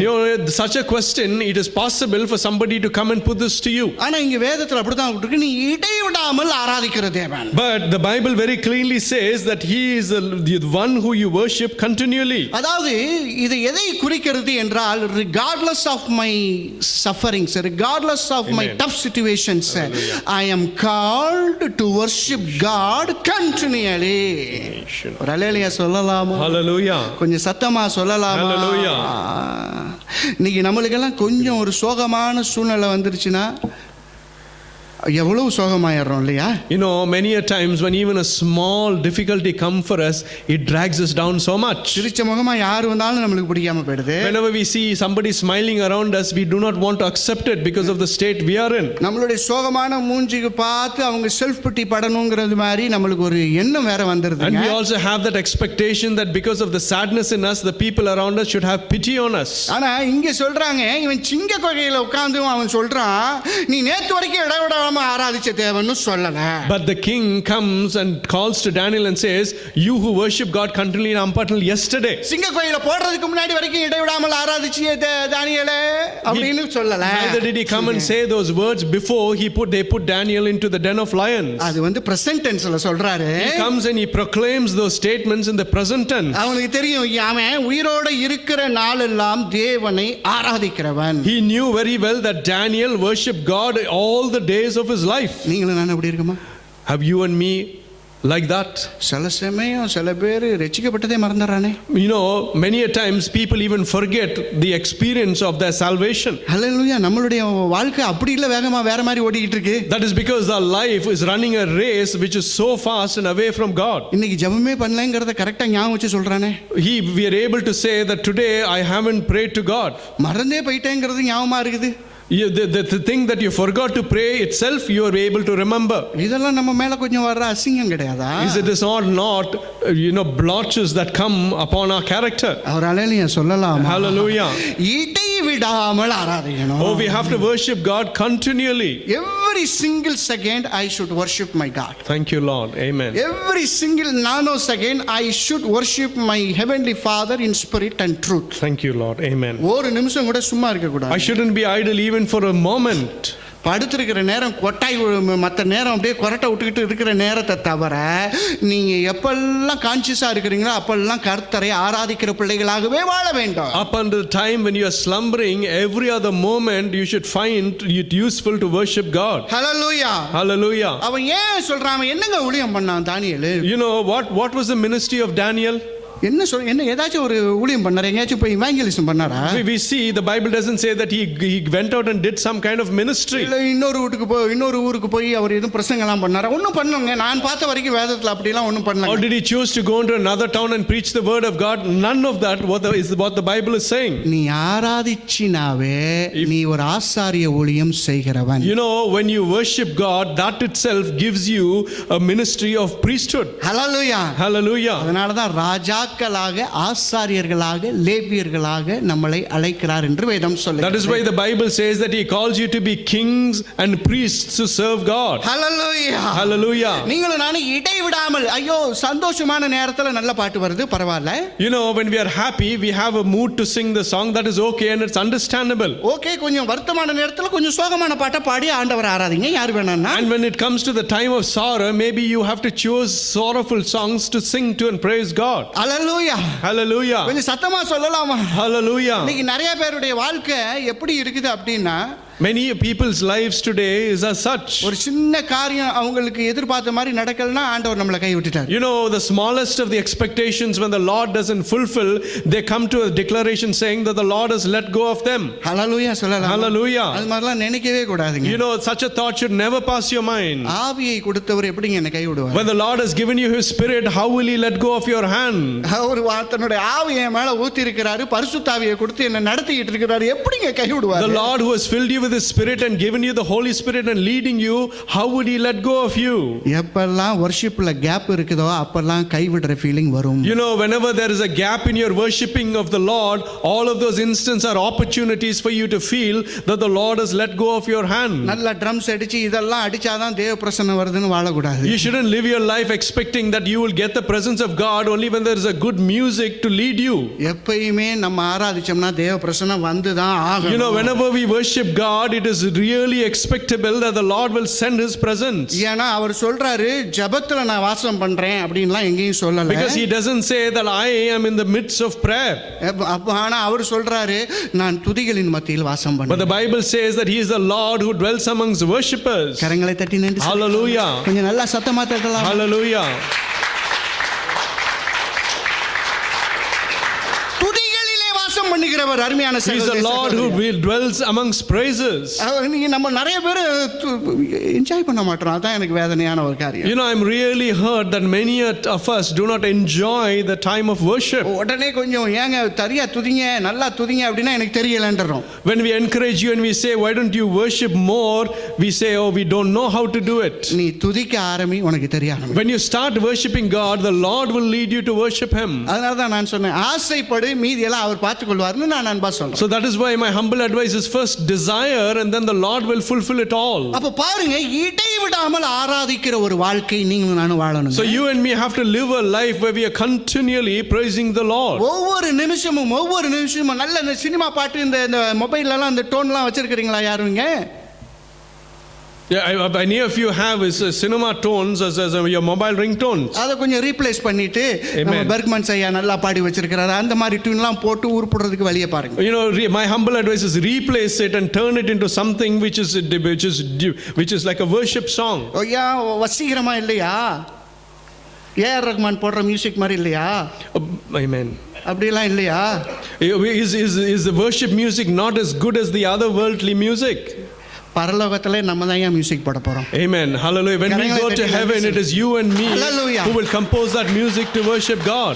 Such a question, it is possible for somebody to come and put this to you. ஆனா இங்க வேதத்துல அப்படிதான் இருக்கு, நீ இடைவிடாமல் ஆராதிக்கிற தேவன். But the Bible very clearly says that he is the one who you worship continually. அதாவது இது எதை குறிக்கிறது என்றால், regardless of my sufferings, regardless of my Amen. tough situations, I am called to worship God continually. ஒரு அல்லேலூயா சொல்லலாமா? Hallelujah. கொஞ்சம் சத்தமா சொல்லலாமா? Hallelujah. இன்னைக்கு நம்மளுக்கெல்லாம் கொஞ்சம் ஒரு சோகமான சூழ்நிலை வந்துருச்சுன்னா எவ்வளவு சோகமாயிடுறோம் இல்லையா? Many a times when even a small difficulty come for us, it drags us down so much. சிரிச்ச முகமா யார் வந்தாலும் நம்மளுக்கு பிடிக்காம போயிடுது. Whenever we see somebody smiling around us, we do not want to accept it because of the state we are in. நம்மளுடைய சோகமான மூஞ்சிக்கு பார்த்து அவங்க செல்ஃப் பிட்டி படணுங்கிறது மாதிரி நம்மளுக்கு ஒரு எண்ணம் வேற வந்துருது. And we also have that expectation that because of the sadness in us, the people around us should have pity on us. ஆனா இங்க சொல்றாங்க, இவன் சிங்க குகையில உட்கார்ந்து அவன் சொல்றான், நீ நேத்து வரைக்கும் இடைவிடாம ஆராதிச்ச தேவன்னு சொல்லல. But the king comes and calls to Daniel and says, you who worship God continually until yesterday. சிங்க குகையில போடுறதுக்கு முன்னாடி வரைக்கும் இடைவிடாமல் ஆராதிச்சிய தானியேலே அப்படின்னு சொல்லல. Neither did he come and say those words before they put Daniel into the den of lions. அது வந்து பிரசன்ட் டென்ஸ்ல சொல்றாரு. He comes and he proclaims those statements in the present tense. அவனுக்கு தெரியும் அவன் உயிரோட இருக்கிற நாளெல்லாம் தேவனை ஆராதிக்கிறவன். He knew very well that Daniel worshiped God all the days of his life. நீங்களும் நான் அப்படி இருக்கமா? Have you and me like that? சில சமயம் சில பேர் ரட்சிக்கப்பட்டதே மறந்துறானே. Many a times people even forget the experience of their salvation. ஹல்லேலூயா. நம்மளுடைய வாழ்க்கை அப்படி இல்ல, வேகமா வேற மாதிரி ஓடிக்கிட்டு இருக்கு. That is because our life is running a race which is so fast and away from God. இன்னைக்கு ஜெபமே பண்ணலங்கறத கரெக்ட்டா ஞாபகம் வச்சு சொல்றானே. We are able to say that today I haven't prayed to God. மறந்தே போயிட்டேங்கிறது ஞாபகமா இருக்குது. The thing that you forgot to pray itself, you are able to remember. இதெல்லாம் நம்ம மேல கொஞ்சம் வர்ற அசிங்கம் கிடையாதா? It is not blotches that come upon our character. அவர் அல்லேலூயா சொல்லலாம். Hallelujah. இடைவிடாமல் ஆராதிக்கணும். Oh, we have to worship God continually. Every single second I should worship my God. Thank you, Lord. Amen. Every single nanosecond I should worship my heavenly Father in spirit and truth. Thank you, Lord. Amen. ஒரு நிமிஷம் கூட சும்மா இருக்க கூடாது. I shouldn't be idle even for a moment. படுத்திருக்கிற நேரம் கொட்டாய், மற்ற நேரம் அப்படியே கொரட்டை விட்டுக்கிட்டு இருக்கிற நேரத்தை தவிர நீங்க எப்பெல்லாம் கான்சியஸா இருக்கிறீங்களோ அப்பெல்லாம் கர்த்தரை ஆராதிக்கிற பிள்ளைகளாகவே வாழ வேண்டும். Up until the time when you are slumbering, every other moment you should find it useful to worship God. Hallelujah. Hallelujah. அவன் ஏன் சொல்றான், என்னங்க ஊழியம் பண்ணான் தானியேல்? What was the ministry of Daniel? என்ன ஏதாச்சும் ஒரு ஊழியம் பண்ணாரு? எங்கேயாச்சும் போய் இவாஞ்சலிசம் பண்ணாரா? We see the Bible doesn't say that he went out and did some kind of ministry. இல்ல இன்னொரு ஊருக்கு போய் அவர் எதுவும் பிரசங்கலாம் பண்ணாரா? ஒண்ணும் பண்ணலங்க. நான் பார்த்த வரைக்கும் வேதத்துல அப்படிலாம் ஒண்ணும் பண்ணல. Or did he choose to go into another town and preach the word of God? None of that is what the Bible is saying. நீ ஆராதிச்சினாவே நீ ஒரு ஆசாரிய ஊழியம் செய்கிறவன். When you worship God, that itself gives you a ministry of priesthood. Hallelujah. Hallelujah. அதனால தான் ராஜாக்களாக ஆசாரியர்களாக லேவியர்களாக நம்மளை அழைக்கிறார் என்று வேதம் சொல்லுகிறது. That is why the Bible says that he calls you to be kings and priests to serve God. Hallelujah. Hallelujah. நீங்களும் நானும் இடைவிடாமல், ஐயோ சந்தோஷமான நேரத்துல நல்ல பாட்டு வருது, பரவாயில்லை. When we are happy, we have a mood to sing the song, that is okay and it's understandable. Okay, கொஞ்சம் வருத்தமான நேரத்துல கொஞ்சம் சோகமான பாட்டை பாடி ஆண்டவரை ஆராதிங்க, யார் வேணாம்னா. And when it comes to the time of sorrow, maybe you have to choose sorrowful songs to sing to and praise God. Hallelujah. Hallelujah. கொஞ்சம் சத்தமா சொல்லலாமா? Hallelujah. இன்னைக்கு நிறைய பேருடைய வாழ்க்கை எப்படி இருக்குது அப்படின்னா, Many people's lives today is as such. ஒரு சின்ன காரியம் அவங்களுக்கு எதிர்பார்த்த மாதிரி நடக்கலன்னா ஆண்டவர் நம்மளை கை விட்டுட்டார். You know, the smallest of the expectations, when the Lord doesn't fulfill, they come to a declaration saying that the Lord has let go of them. ஹல்லேலூயா சொல்லலாம். Hallelujah. அது மாதிரிலாம் நினைக்கவே கூடாதுங்க. You know, such a thought should never pass your mind. ஆவியை கொடுத்தவர் எப்படிங்க என்னை கை விடுவார்? When the Lord has given you His Spirit, how will He let go of your hand? அவர் தன்னுடைய ஆவியை என் மேல ஊத்தி இருக்கிறாரு, பரிசுத்த ஆவியை கொடுத்து என்ன நடத்திட்டு இருக்கிறாரு, எப்படிங்க கை விடுவார்? The Lord who has filled you with His Spirit and given you the Holy Spirit and leading you, how would He let go of you? எப்பெல்லாம் worshipல கேப் இருக்குதோ அப்பெல்லாம் கைவிடுற ஃபீலிங் வரும். You know, whenever there is a gap in your worshiping of the Lord, all of those instances are opportunities for you to feel that the Lord has let go of your hand. நல்ல drums அடிச்சு இதெல்லாம் அடிச்சாதான் தேவ பிரசன்னம் வருதுன்னு வாழக்கூடாது. You shouldn't live your life expecting that you will get the presence of God only when there is a good music to lead you. எப்பயுமே நம்ம ஆராதிச்சோம்னா தேவ பிரசன்னம் வந்துதான் ஆகும். You know, whenever we worship God, it is really expectable that the Lord will send His presence. ஏன்னா அவர் சொல்றாரு ஜெபத்துல நான் வாசம் பண்றேன் அப்படின்லாம் எங்கேயும் சொல்லல. Because He doesn't say that I am in the midst of prayer. ஆனா அவர் சொல்றாரு நான் துதிகளின் மத்தியில் வாசம் But பண்றேன். the Bible says that He is the Lord who dwells amongst worshippers. கரங்களை தட்டி நன்றி. Hallelujah. கொஞ்சம் நல்லா சத்தமா தட்டலாம். Hallelujah. துதிகளிலே வாசம் பண்ணுகிறவர் அருமையான He is the Lord who dwells amongst praises. நீங்க நம்ம நிறைய பேர் என்ஜாய் பண்ண மாட்டோம். அதான் எனக்கு வேதனையான ஒரு காரியம். You know, I'm really hurt that many of us do not enjoy the time of worship. உடனே கொஞ்சம் ஏங்க தரியா துதிங்க நல்லா துதிங்க அப்படின்னா எனக்கு தெரியலன்றோம். When we encourage you and we say, why don't you worship more? We say, oh, we don't know how to do it. நீ துதிக்க ஆரம்பி உனக்கு தெரியாது. When you start worshiping God, the Lord will lead you to worship Him. அதனால தான் நான் சொன்னேன் ஆசைப்படு மீதி எல்லாம் அவர் பார்த்துக் கொள்வார்னு நான் அன்பா சொல்றேன். So that is why my humble advice is first desire and then the Lord will fulfill it all. அப்ப பாருங்க இடைவிடாமல் ஆராதிக்கிற ஒரு வாழ்க்கை நீங்களும் நானும் வாழணும். So you and me have to live a life where we are continually praising the Lord. ஒவ்வொரு நிமிஷமும் நல்ல இந்த சினிமா பாட்டு இந்த மொபைல்ல எல்லாம் அந்த டோன்லாம் வச்சிருக்கீங்களா யாருங்க? Yeah, I know if you have is cinema tones as your mobile ringtones. அதை கொஞ்சம் ரீப்ளேஸ் பண்ணிட்டு நம்ம பெர்க்மன் ஐயா நல்லா பாடி வச்சிருக்காரு அந்த மாதிரி டியூன்லாம் போட்டு உருப்புறதுக்கு வழியை பாருங்க. You know, my humble advice is replace it and turn it into something which is like a worship song. ஐயா வசீகரமா இல்லையா? ஏஆர் ரஹ்மான் போடுற மியூசிக் மாதிரி இல்லையா? Amen. அப்படிலாம் இல்லையா? Is the worship music not as good as the other worldly music? பரலோகத்திலே நம்ம தான் ஏன் மியூசிக் போட போறோம். Amen. Hallelujah. When we go to heaven, it is you and me who will compose that music to worship God.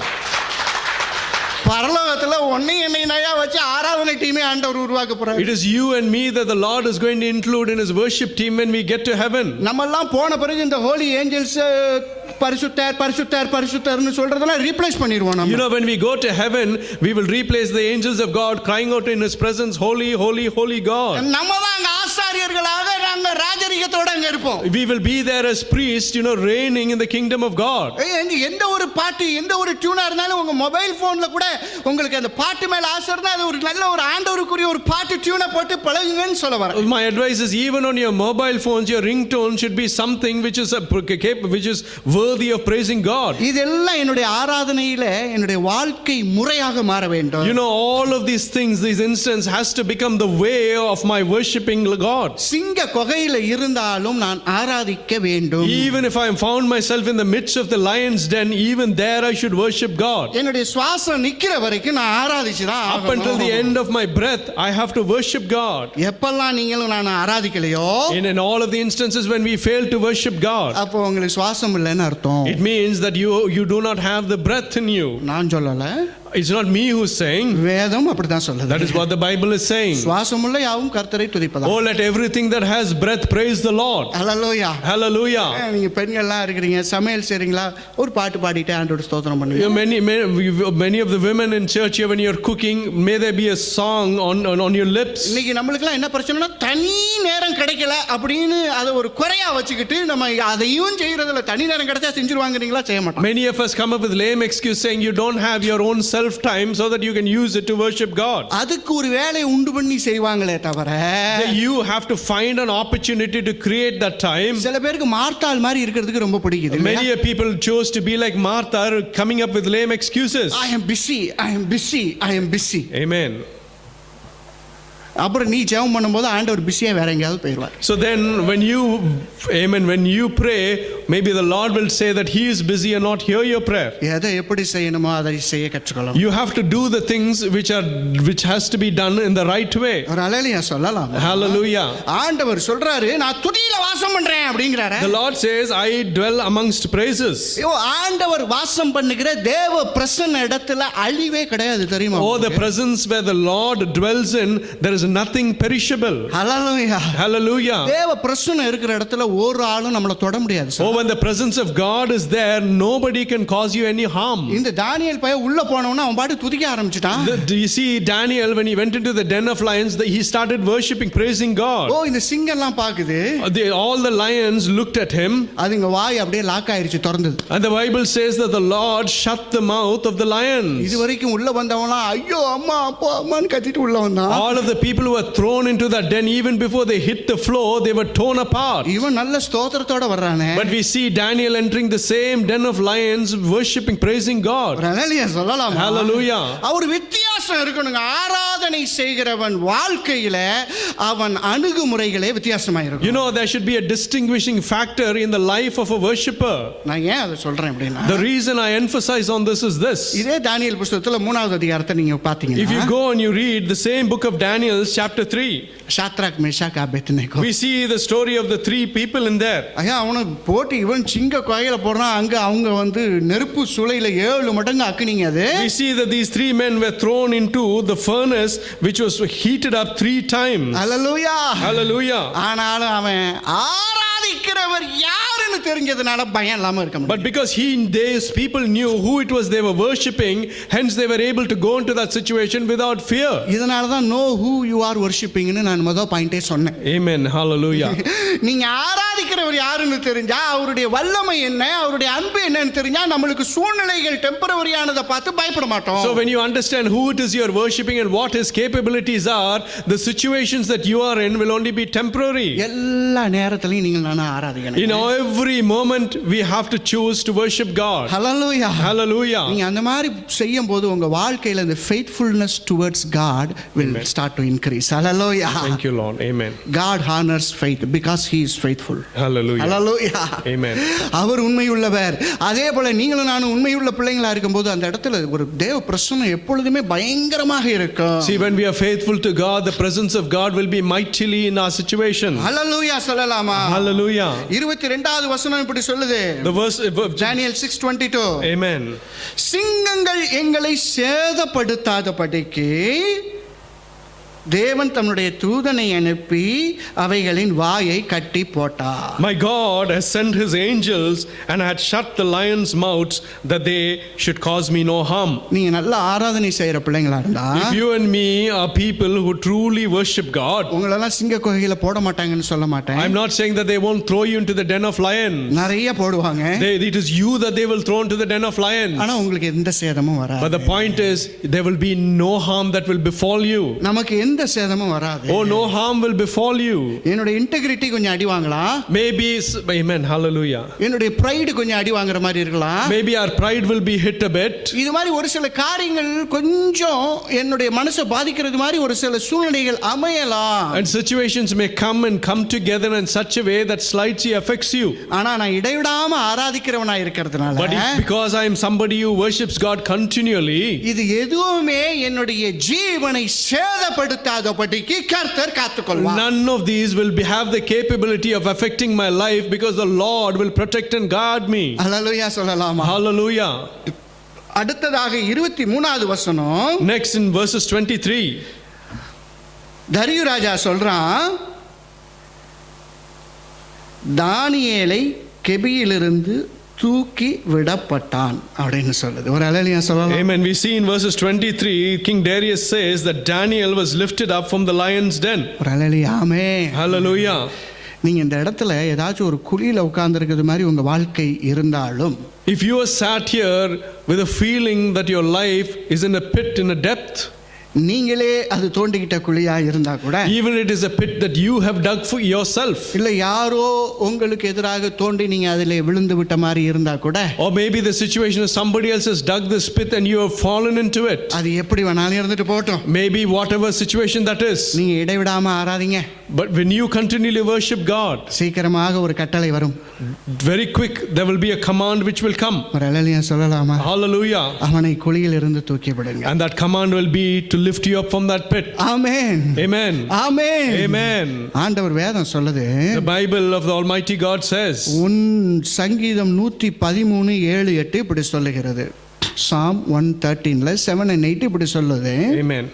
பரலோகத்துல ஒண்ணே என்னையா வச்சு ஆராதனை டீமே ஆண்டவர் உருவாக்க போறார். It is you and me that the Lord is going to include in His worship team when we get to heaven. நம்ம எல்லாம் போன பிறகு இந்த ஹோலி ஏஞ்சல்ஸ் பரிசுத்தர் பரிசுத்தர் பரிசுத்தர்னு சொல்றதெல்லாம் ரீப்ளேஸ் பண்ணிடுவோம் நம்ம. You know, when we go to heaven, we will replace the angels of God crying out in His presence, holy, holy, holy God. நம்ம தான் அங்க ஆசாரியர்களாக நாங்க ராஜரிகத்தோட அங்க இருப்போம். We will be there as priests, you know, reigning in the kingdom of God. எந்த ஒரு பாட்டு எந்த ஒரு டியூனா இருந்தாலும் உங்க மொபைல் போன்ல கூட உங்களுக்கு அந்த பாட்டு மேல ஆசை இருந்தா அது ஒரு நல்ல ஒரு ஆண்டவருக்குரிய ஒரு பாட்டு டியூனை போட்டு பழகுங்கன்னு சொல்ல வரேன். My advice is even on your mobile phones, your ringtone should be something which is worthy of praising God. இதெல்லாம் என்னுடைய ஆராதனையில என்னுடைய வாழ்க்கை முறையாக மாற வேண்டும். You know, all of these things, these instances has to become the way of my worshiping God. சிங்க குகையில இருந்தாலும் நான் ஆராதிக்க வேண்டும். Even if I am found myself in the midst of the lion's den, even there I should worship God. என்னுடைய சுவாசம் நிக்கிற வரைக்கும் நான் ஆராதிச்சு தான் Up until the end of my breath, I have to worship God. எப்பெல்லாம் நீங்களும் நான் ஆராதிக்கலையோ, In all of the instances when we fail to worship God, அப்போ உங்களுக்கு சுவாசம் இல்லைன்னு அர்த்தம். it means that you do not have the breath in you. நான் சொல்லல, It's not me who's saying. வேதம் அப்படிதான் சொல்லுது. That is what the Bible is saying. சுவாசமுள்ள யாவும் கர்த்தரை துதிப்பதா. Oh, let everything that has breath praise the Lord. Hallelujah. Hallelujah. நீங்க பெண்கள்லாம் இருக்கிறீங்க, சமையல் செய்றீங்களா, ஒரு பாட்டு பாடிட்டு ஆண்டவரை ஸ்தோத்திரம் பண்ணுங்க. Many of the women in church here, when you're cooking, may there be a song on your lips. இன்னைக்கு நம்மளுக்குலாம் என்ன பிரச்சனைனா தனி நேரம் கிடைக்கல அப்படின்னு அதை ஒரு குறையா வச்சுக்கிட்டு நம்ம அதையும் செய்யறதுல தனி நேரம் கிடைச்சா செஞ்சுருவாங்கறீங்களா? செய்ய மாட்டோம். Many of us come up with lame excuse saying you don't have your own self time so that you can use it to worship God. அதுக்கு ஒரு வேலையை உண்டு பண்ணி செய்வாங்களே தவிர You have to find an opportunity to create that time. சில பேருக்கு மார்த்தாள் மாதிரி இருக்கிறதுக்கு ரொம்ப பிடிக்குது. Many people chose to be like Martha, coming up with lame excuses. I am busy, I am busy, I am busy. Amen. அப்புறம் நீ ஜெபம் பண்ணும்போது ஆண்டவர் பிஸியாக வேற எங்கேயாவது போயிடுவார். So then when you, amen, when you pray, maybe the Lord will say that he is busy and not hear your prayer. எதை எப்படி செய்யணுமோ அதை செய்ய கற்றுக்கொள்ளணும். You have to do the things which has to be done in the right way. ஒரு அல்லேலூயா சொல்லலாம். Hallelujah. ஆண்டவர் சொல்றாரு நான் துதியில வாசம் பண்றேன் அப்படிங்கறாரு. The Lord says I dwell amongst praises. ஆண்டவர் வாசம் பண்ணுகிற தேவ பிரசன்ன இடத்துல அழிவே கிடையாது தெரியுமா? Oh, the presence where the Lord dwells in, there is nothing perishable. Hallelujah. Hallelujah. தேவ பிரசன்ன இருக்கிற இடத்துல ஒரு ஆளும் நம்மள தொட முடியாது. Oh, when the presence of God is there, nobody can cause you any harm. இந்த தானியேல் பையன் உள்ள போனவனா அவன் பாட்டு துதிக்க ஆரம்பிச்சிட்டான். Do you see Daniel, when he went into the den of lions, he started worshiping, praising God. ஓ இந்த சிங்கம்லாம் பாக்குது. All the lions looked at him. அதுங்க வாய் அப்படியே லாக் ஆயிருச்சு திறந்தது. And the Bible says that the Lord shut the mouth of the lions. இதுவரைக்கும் உள்ள வந்தவன்லாம் ஐயோ அம்மா அப்பா அம்மான்னு கத்திட்டு உள்ள வந்தான். All of the people who were thrown into that den, even before they hit the floor, they were torn apart. இவன் நல்ல ஸ்தோத்திரத்தோட வர்றானே. But we see Daniel entering the same den of lions, worshiping, praising God. ஹalleluya சொல்லலாம். Hallelujah. அவர் வித்தியாசம் இருக்கணுங்க. ஆராதனை செய்கிறவன் வாழ்க்கையில அவன் அணுகுமுறைகளே வித்தியாசமா இருக்கும். You know, there should be a distinguishing factor in the life of a worshipper. நான் ஏன் அதை சொல்றேன் அப்படினா, The reason I emphasize on this is this. இதே தானியேல் புத்தகத்துல 3வது அதிகாரத்தை நீங்க பாத்தீங்கன்னா, If you go and you read the same book of Daniel, chapter 3, Shadrach Meshach Abednego, we see the story of the three people in there. ஐயா அவனை போட்டு இவன் சிங்க கோயில போறான். அங்க அவங்க வந்து நெருப்பு சூளையில 7 மடங்கு அக்கினிங்க. அது We see that these three men were thrown into the furnace which was heated up 3 times. Hallelujah. Hallelujah. ஆனாலும் அவன் ஆராதிக்கிறவர் யாருன்னு தெரிஞ்சதுனால பயம் இல்லாம இருக்க முடியும். But because these people knew who it was they were worshiping, hence they were able to go into that situation without fear. இதனால தான் know who you are worshipingன்னு நான் முதல் பாயிண்டே சொன்னேன். Amen. Hallelujah. நீங்க ஆராதிக்கிறவர் யாருன்னு தெரிஞ்சா, அவருடைய வல்லமை என்ன, அவருடைய அன்பு என்னன்னு தெரிஞ்சா, நம்மளுக்கு சூழ்நிலைகள் டெம்பரவரியானதை பார்த்து பயப்பட மாட்டோம். So when you understand who it is you are worshiping and what his capabilities are, the situations that you are in will only be temporary. எல்லா நேரத்திலயும் நீங்கள் நான் ஆராதிக்கணும். In every moment we have to choose to worship God. Hallelujah. Hallelujah. நீங்க அந்த மாதிரி செய்யும்போது உங்க வாழ்க்கையில the faithfulness towards God will start to increase. Hallelujah. Thank you, Lord. Amen. God honors faith because he is faithful. Hallelujah. Hallelujah. Amen. அவர் உண்மையுள்ளவர். அதே போல நீங்களும் நானும் உண்மையுள்ள பிள்ளைகளா இருக்கும்போது அந்த இடத்துல ஒரு தேவ பிரசன்னம் எப்பொழுதுமே பயங்கரமாக இருக்கும். See, when we are faithful to God, the presence of God will be mightily in our situation. Hallelujah சொல்லலாமா? Hallelujah. 22வது வசனம் இப்படி சொல்லுது. The verse Daniel 6:22. Amen. சிங்கங்கள் எங்களை சேதப்படுத்தாதபடிக்கு தேவன் தம்முடைய தூதனை அனுப்பி அவைகளின் வாயை கட்டி போட்டார். My God has sent his angels and had shut the lions' mouths that they should cause me no harm. நீங்க நல்ல ஆராதனை செய்யற பிள்ளைங்களா இருந்தா, If you and me are people who truly worship God, உங்களெல்லாம் சிங்க குகையில போட மாட்டாங்கன்னு சொல்ல மாட்டேன். I'm not saying that they won't throw you into the den of lions. நிறைய போடுவாங்க. It is you that they will throw into the den of lions. ஆனா உங்களுக்கு எந்த சேதமும் வராது. But the point is, there will be no harm that will befall you. நமக்கு எந்த சேதமும் வராது. Oh, no harm will befall you. என்னோட இன்டெகிரிட்டி கொஞ்சம் அடி வாங்கலாம். Maybe, amen, hallelujah. என்னோட pride கொஞ்சம் அடி வாங்குற மாதிரி இருக்கலாம். Maybe our pride will be hit a bit. இது மாதிரி ஒரு சில காரியங்கள் கொஞ்சம் என்னுடைய மனசை பாதிக்கிறது மாதிரி ஒரு சில சூழ்நிலைகள் அமையலாம். And situations may come together in such a way that slightly affects you. ஆனா நான் இடைவிடாம ஆராதிக்கிறவனா இருக்கிறதுனால, But because I am somebody who worships God continually, இது எதுவுமே என்னுடைய ஜீவனை சேதப்படுத்தாதபடிக்கு கர்த்தர் காத்துக்கொள்வார். none of these will have the capability of affecting my life because the Lord will protect and guard me. ஹalleluya சொல்லலாமா? Hallelujah. அடுத்ததாக 23வது வசனம். Next in verses 23. தரியு ராஜா சொல்றான், தானியேலை கெபியிலிருந்து தூக்கி விடப்பட்டான் அப்படின்னு சொல்லுது. ஒரு ஹalleluya சொல்லலாம். Amen. We see in verses 23, King Darius says that Daniel was lifted up from the lion's den. ஒரு ஹalleluya ஆமென். Hallelujah. நீங்க இந்த இடத்துல ஏதாச்சும் ஒரு குழியில உட்கார்ந்திருக்கிறது மாதிரி உங்க வாழ்க்கை இருந்தாலும், If you are sat here with a feeling that your life is in a pit, in a depth, நீங்களே அது தோண்டிக்கிட்ட குழியா இருந்தா கூட, even it is a pit that you have dug for yourself, இல்ல யாரோ உங்களுக்கு எதிராக தோண்டி நீங்க அதிலே விழுந்து விட்ட மாதிரி இருந்தா கூட, or maybe the situation is somebody else has dug this pit and you have fallen into it, அது எப்படி வேணாலும் இருந்துட்டு போகட்டும், maybe whatever situation that is, நீங்க இடைவிடாம ஆராதிங்க. but when you continually worship God, சீக்கிரமாக ஒரு கட்டளை வரும். very quick there will be a command which will come. ஒரு அல்லேலூயா சொல்லலாமா? Hallelujah. அவனை குழியில் இருந்து தூக்கி விடுங்க. And that command will be to lift you up from that pit. Amen. Amen. Amen. Amen. ஆண்டவர் வேதம் சொல்லுது, The Bible of the Almighty God says, உன் சங்கீதம் 113:7-8 இப்படி சொல்லுகிறது. Psalm 113 7 and 8 இப்படி சொல்லுது. Amen.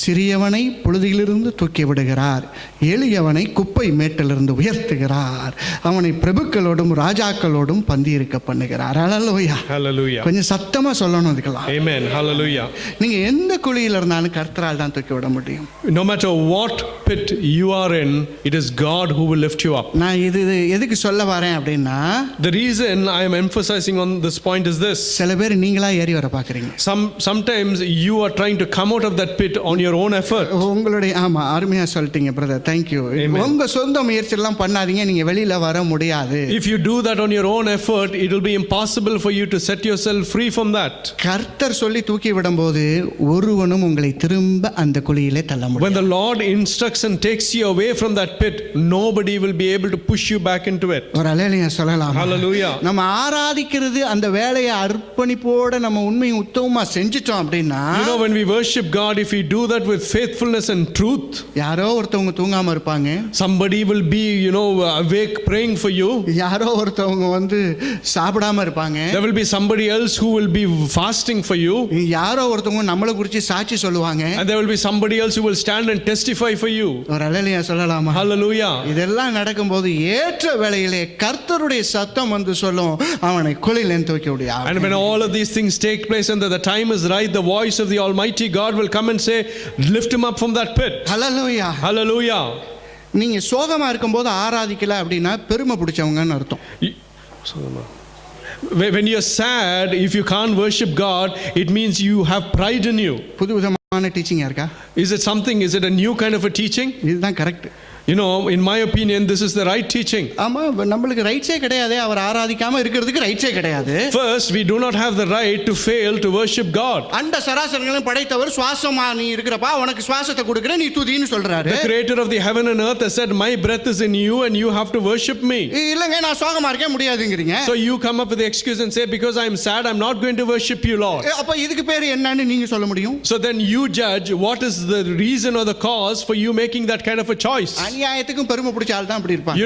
சிறியவனை புழுதியிலிருந்து தூக்கி விடுகிறார், எளியவனை குப்பை மேட்டிலிருந்து உயர்த்துகிறார், அவனை பிரபுக்களோடும் ராஜாக்களோடும் பந்தியிருக்க பண்ணுகிறார். ஹல்லேலூயா. Hallelujah. கொஞ்சம் சத்தமா சொல்லணும் இதுக்கெல்லாம். Amen. Hallelujah. நீங்க எந்த குழியில இருந்தாலும் கர்த்தரால் தான் தூக்கி விட முடியும். No matter what pit you are in, it is God who will lift you up. நான் இது எதுக்கு சொல்ல வரேன் அப்படின்னா, The reason I am emphasizing on this point is this. சில பேர் நீங்களா ஏறி வர பாக்குறீங்க. Sometimes you are trying to come out of that pit on your own effort. உங்களுடைய ஆமா அருமையா சொல்லிட்டீங்க பிரதர், தேங்க்யூ. உங்க சொந்த முயற்சி எல்லாம் பண்ணாதீங்க, நீங்க வெளியில வர முடியாது. If you do that on your own effort, it will be impossible for you to set yourself free from that. கர்த்தர் சொல்லி தூக்கி விடும்போது ஒருவனும் உங்களை திரும்ப அந்த குழியிலே தள்ள முடியாது. When the Lord instructs and takes you away from that pit, nobody will be able to push you back into it. ஒரு அல்லேலூயா சொல்லலாம். Hallelujah. நம்ம ஆராதிக்கிறது அந்த வேலையை அர்ப்பணிப்போட நம்ம உண்மையும் உத்தமமா செஞ்சிட்டோம் அப்படின்னா, You know, when we worship God, if we do that with faithfulness and truth, யாரோ ஒருத்தவங்க தூங்காம இருப்பாங்க, somebody will be, awake praying for you. யாரோ ஒருத்தவங்க வந்து சாப்பிடாம இருப்பாங்க, There will be somebody else who will be fasting for you. யாரோ ஒருத்தவங்க நம்மளை குறித்து சாட்சி சொல்லுவாங்க, And there will be somebody else who will stand and testify for you. ஒரு அல்லேலூயா சொல்லலாமா? Hallelujah. இதெல்லாம் நடக்கும்போது ஏற்ற வேளையிலே கர்த்தருடைய சத்தம் வந்து சொல்லும், அவனை குழியிலேருந்து தூக்கி விடுயா. And when all of these things take place and the time is right, the voice of the Almighty God will come and say, lift him up from that pit. Hallelujah. Hallelujah. நீங்க சோகமா இருக்கும்போது ஆராதிக்கல அப்படின்னா பெருமை பிடிச்சவங்கன்னு அர்த்தம். When you're sad, if you can't worship God, it means you have pride in you. புது விதமான டீச்சிங்கா இருக்கா? Is it a new kind of a teaching? இதுதான் correct. In my opinion, this is the right teaching. ஆமா, நம்மளுக்கு ரைட்ஸே கிடையாது, அவர் ஆராதிக்காம இருக்கிறதுக்கு ரைட்ஸே கிடையாது. First, we do not have the right to fail to worship God. அண்ட சராசரங்களும் படைத்தவர் சுவாசமா நீ இருக்கிறப்பா, உனக்கு சுவாசத்தை கொடுக்கிறேன், நீ துதின்னு சொல்றாரு. The creator of the heaven and earth has said, my breath is in you and you have to worship me. இல்லங்க நான் சோகமா இருக்கேன் முடியாதுங்கறீங்க. So you come up with the excuse and say, because I am sad, I am not going to worship you, Lord. அப்ப இதுக்கு பேர் என்னன்னு நீங்க சொல்ல முடியும்? So then you judge what is the reason or the cause for you making that kind of a choice. அநியாயத்துக்கும் பெருமை பிடிச்ச ஆள் தான் அப்படி இருப்பாங்க.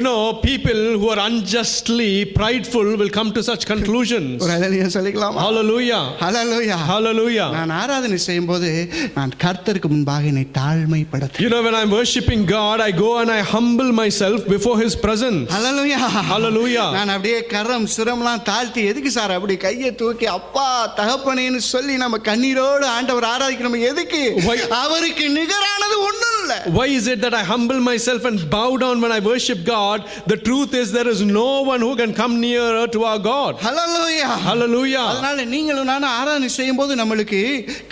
People who are unjustly prideful will come to such conclusions. ஒரு ஹல்லேலூயா சொல்லிக்கலாமா? Hallelujah. ஹல்லேலூயா. Hallelujah. நான் ஆராதனை செய்யும்போது நான் கர்த்தருக்கு முன்பாக என்னை தாழ்மைப்படுத்து. When I'm worshiping God, I go and I humble myself before his presence. Hallelujah. Hallelujah. நான் அப்படியே கரம் சிரம்லாம் தாழ்த்தி, எதுக்கு சார் அப்படி கையை தூக்கி அப்பா தகப்பனேன்னு சொல்லி நம்ம கண்ணீரோடு ஆண்டவர் ஆராதிக்கணும் எதுக்கு? அவருக்கு நிகரானது ஒண்ணும் இல்ல. Why is it that I humble myself and bow down when I worship God? The truth is there is no one who can come nearer to our God. Hallelujah. Hallelujah. அதனால நீங்களும் நானும் ஆராதனை செய்யும்போது நம்மளுக்கு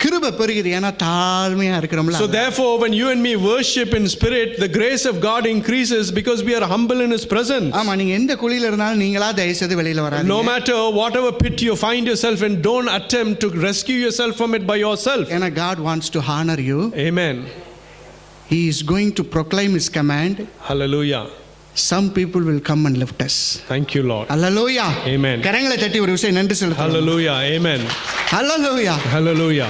கிருபை பெருகுது, ஏன்னா தாழ்மையா இருக்கிறோம்ல. So therefore, when you and me worship in spirit, the grace of God increases because we are humble in his presence. ஆமா, நீங்க எந்த குழியில இருந்தாலும் நீங்களா தயவு செய்து வெளியில வராதீங்க. No matter whatever pit you find yourself in, don't attempt to rescue yourself from it by yourself. ஏன்னா God wants to honor you. Amen. He is going to proclaim his command. Hallelujah. Some people will come and lift us. Thank you, Lord. Hallelujah. Amen. கரங்களை தட்டி ஒரு விஷயம் நன்றி சொல்லுங்க. Hallelujah. Amen. ஹல்லேலூயா. Hallelujah.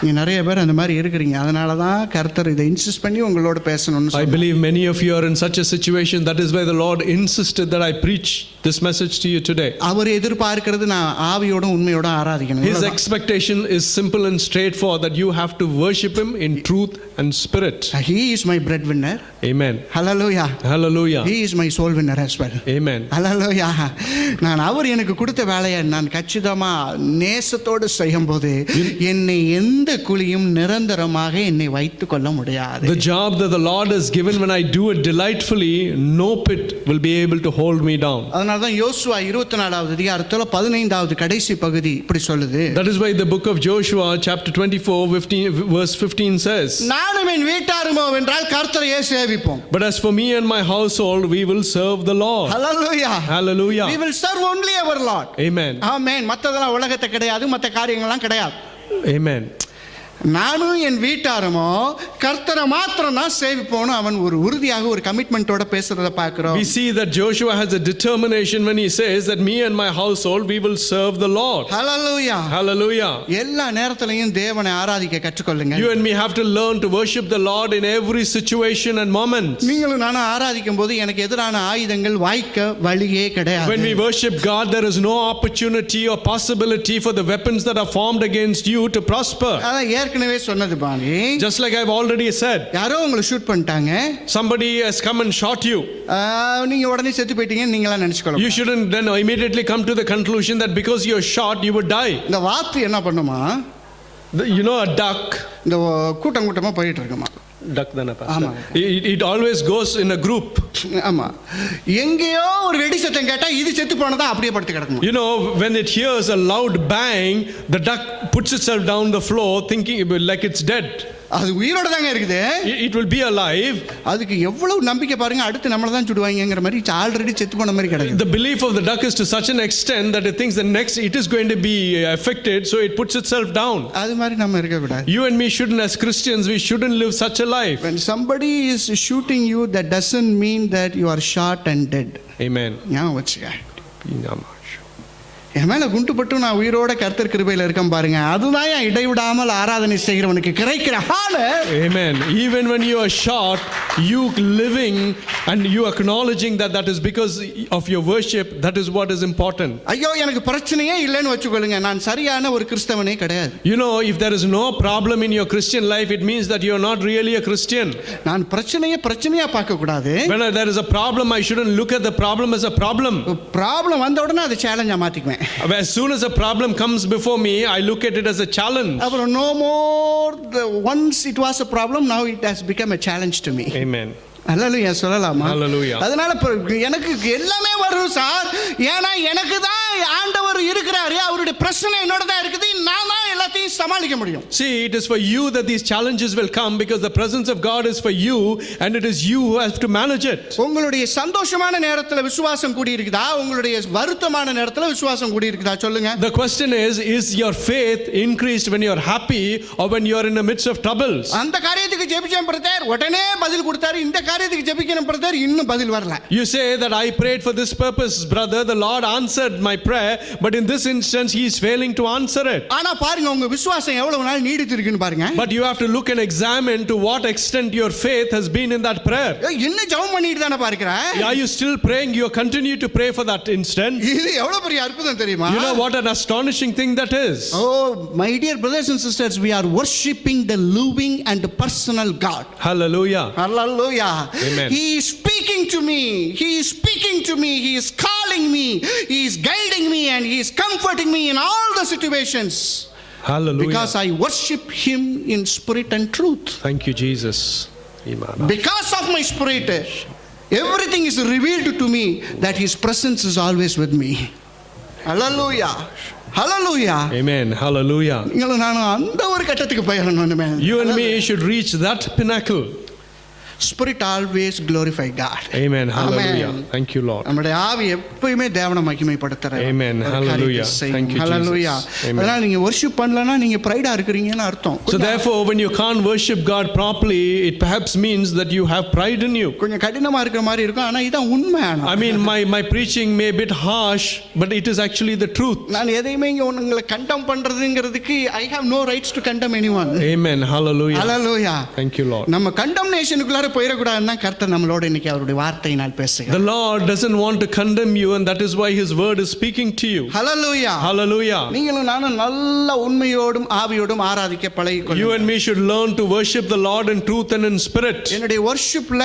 நீங்க நிறைய பேர் அந்த மாதிரி இருக்கிறீங்க, அதனால தான் கர்த்தர் இதை இன்சிஸ்ட் பண்ணி உங்களோட பேசணும்னு I believe many of you are in such a situation. That is why the Lord insisted that I preach this message to you today. அவர் எதிர்பார்க்கிறது நான் ஆவியோட உண்மையோட ஆராதிக்கணும். His expectation is simple and straightforward, that you have to worship him in truth and spirit. He is my breadwinner. Amen. Hallelujah. Hallelujah. He is my soul winner as well. Amen. Hallelujah. நான் அவர் எனக்கு கொடுத்த வேலையை நான் கச்சிதமா நேசத்தோடு செய்யும்போது என்னை எந்த எந்த குழியும் நிரந்தரமாக என்னை வைத்துக் கொள்ள முடியாது. The job that the Lord has given, when I do it delightfully, no pit will be able to hold me down. அதனால தான் யோசுவா 24வது அதிகாரத்துல 15வது கடைசி பகுதி இப்படி சொல்லுது. That is why the book of Joshua chapter 24 verse 15 says, நானும் என் வீட்டாருமோ என்றால் கர்த்தரையே சேவிப்போம். but as for me and my household, we will serve the Lord. Hallelujah. Hallelujah. We will serve only our Lord. Amen. ஆமென். மத்ததெல்லாம் உலகத்தை கிடையாது, மத்த காரியங்கள்லாம் கிடையாது. Amen. நானும் என் வீட்டாருமோ கர்த்தரை மாத்திரம் தான் சேவிப்போன்னு அவன் ஒரு உறுதியாக ஒரு கமிட்மெண்டோட பேசுறத பார்க்கிறோம். We see that Joshua has a determination when he says that me and my household, we will serve the Lord. Hallelujah. Hallelujah. எல்லா நேரத்திலையும் தேவனை ஆராதிக்க கற்றுக்கொள்ளுங்க. You and me have to learn to worship the Lord in every situation and moment. நீங்களும் நானும் ஆராதிக்கும் போது எனக்கு எதிரான ஆயுதங்கள் வாய்க்க வழியே கிடையாது. When we worship God, there is no opportunity or possibility for the weapons that are formed against you to prosper. அதான் ஏற்கனவே சொன்னது பாணி. Just like I've already said, யாரோ உங்களை ஷூட் பண்ணிட்டாங்க. somebody has come and shot you. நீங்க உடனே செத்து போயிட்டீங்கன்னு நீங்களா நினைச்சுக்கலாம். You shouldn't then immediately come to the conclusion that because you're shot, you would die. இந்த வாத்து என்ன பண்ணுமா? You know, a duck. இந்த கூட்டம் கூட்டமா போயிட்டு இருக்குமா? Duck than a ஆமா. It always goes in a group. ஆமா. எங்கேயோ ஒரு வெடி சத்தம் கேட்டா இது செத்து போனதா அப்படியே படுத்து கிடக்கும். You know, when it hears a loud bang, the duck puts itself down the floor thinking like it's dead. அது உயிரோட தாங்க இருக்குது. It will be alive. அதுக்கு எவ்வளவு நம்பிக்கை பாருங்க, அடுத்து நம்மள தான் சுடுவாங்கங்கிற மாதிரி ஆல்ரெடி செத்து போன மாதிரி கிடக்கு. The belief of the duck is to such an extent that it thinks the next it is going to be affected, so it puts itself down. அது மாதிரி நம்ம இருக்க கூடாது. You and me shouldn't, as Christians, we shouldn't live such a life. When somebody is shooting you, that doesn't mean that you are shot and dead. Amen. ஞாபகம் வச்சுக்க. என் மேல குண்டு பட்டு நான் உயிரோட கர்த்தர் கிருபையில இருக்கேன் பாருங்க, அதுதான் இடைவிடாமல் ஆராதனை செய்கிறவனுக்கு கிடைக்கிற honor. Amen. Even when you are shot, you living and you acknowledging that is because of your worship, that is what is important. ஐயோ எனக்கு பிரச்சனையே இல்லைன்னு வச்சுக்கொள்ளுங்க, நான் சரியான ஒரு கிறிஸ்தவனே கிடையாது. You know, if there is no problem in your Christian life, it means that you are not really a Christian. நான் பிரச்சனையா பார்க்க கூடாது. When there is a problem, I shouldn't look at the problem as a problem. Problem வந்த உடனே அதை சேலஞ்சா மாத்திக்குவேன். As soon as a problem comes before me, I look at it as a challenge. அப்புறம் no more once it was a problem, now it has become a challenge to me. Amen. அல்லேலூயா சொல்லலாமா? Hallelujah. அதனால எனக்கு எல்லாமே வரும் sir, ஏன்னா எனக்கு தான் ஆண்டவர் இருக்கிறாரு, அவருடைய பிரச்சனை என்னோட தான் இருக்குது, நான் தான் எல்லாத்தையும் சமாளிக்க முடியும். See, it is for you that these challenges will come because the presence of God is for you and it is you who have to manage it. உங்களுடைய சந்தோஷமான நேரத்துல விசுவாசம் கூடி இருக்குதா, உங்களுடைய வருத்தமான நேரத்துல விசுவாசம் கூடி இருக்குதா சொல்லுங்க. The question is your faith increased when you are happy or when you are in the midst of troubles? அந்த காரியத்துக்கு ஜெபிச்சேன் பிரதர், உடனே பதில் கொடுத்தாரு, இந்த காரியத்துக்கு ஜெபிக்கணும் பிரதர், இன்னும் பதில் வரல. You say that I prayed for this purpose, brother, the Lord answered my prayer, but in this instance he is failing to answer it. ஆனா பாருங்க உங்க விசுவாசம் எவ்வளவு நாள் நீடித்து இருக்குன்னு பாருங்க. But you have to look and examine to what extent your faith has been in that prayer. இன்னும் ஜெபம் பண்ணிட்டு தான பாருங்க. Are you still praying? You continue to pray for that instant. இது எவ்வளவு பெரிய அற்புதம் தெரியுமா? You know what an astonishing thing that is. Oh my dear brothers and sisters, we are worshiping the living and personal God. Hallelujah. Hallelujah. Amen. He is speaking to me. He is speaking to me. He is calling me. He is guiding me and he is comforting me in all the situations. Hallelujah. Because I worship him in spirit and truth. Thank you, Jesus. Amen. Because of my spirit, everything is revealed to me that his presence is always with me. Hallelujah. Hallelujah. Amen. Hallelujah. நீங்களும் நானும் அந்த ஒரு கட்டத்துக்கு போயிடணும். You and me should reach that pinnacle. Spirit always glorify God. Amen. Hallelujah. Amen. Thank you, Lord. நம்முடைய ஆவி எப்பவுமே தேவனை மகிமைப்படுத்துறார். Amen. Hallelujah. Thank you, Hallelujah. Jesus. Amen. அதனால நீங்க worship பண்ணலனா நீங்க பிரைடா இருக்கீங்கன்னு அர்த்தம். So therefore, when you can't worship God properly, it perhaps means that you have pride in you. கொஞ்சம் கடினமா இருக்கிற மாதிரி இருக்கும், ஆனா இதான் உண்மை. I mean, my preaching may be a bit harsh, but it is actually the truth. நான் எதையுமே இங்க உங்களை கண்டம் பண்றதுங்கிறதுக்கு I have no rights to condemn anyone. Amen. Hallelujah. Hallelujah. Thank you, Lord. நம்ம கண்டம்னேஷனுக்குள்ள இல்லாத போயிடக்கூடாதுன்னு தான் கர்த்தர் நம்மளோட இன்னைக்கு அவருடைய வார்த்தையினால் பேசுகிறார். The Lord doesn't want to condemn you, and that is why His word is speaking to you. Hallelujah. Hallelujah. நீங்களும் நானும் நல்ல உண்மையோடும் ஆவியோடும் ஆராதிக்க பழகிக்கொள்ளுங்கள். You and me should learn to worship the Lord in truth and in spirit. என்னுடைய வர்ஷிப்ல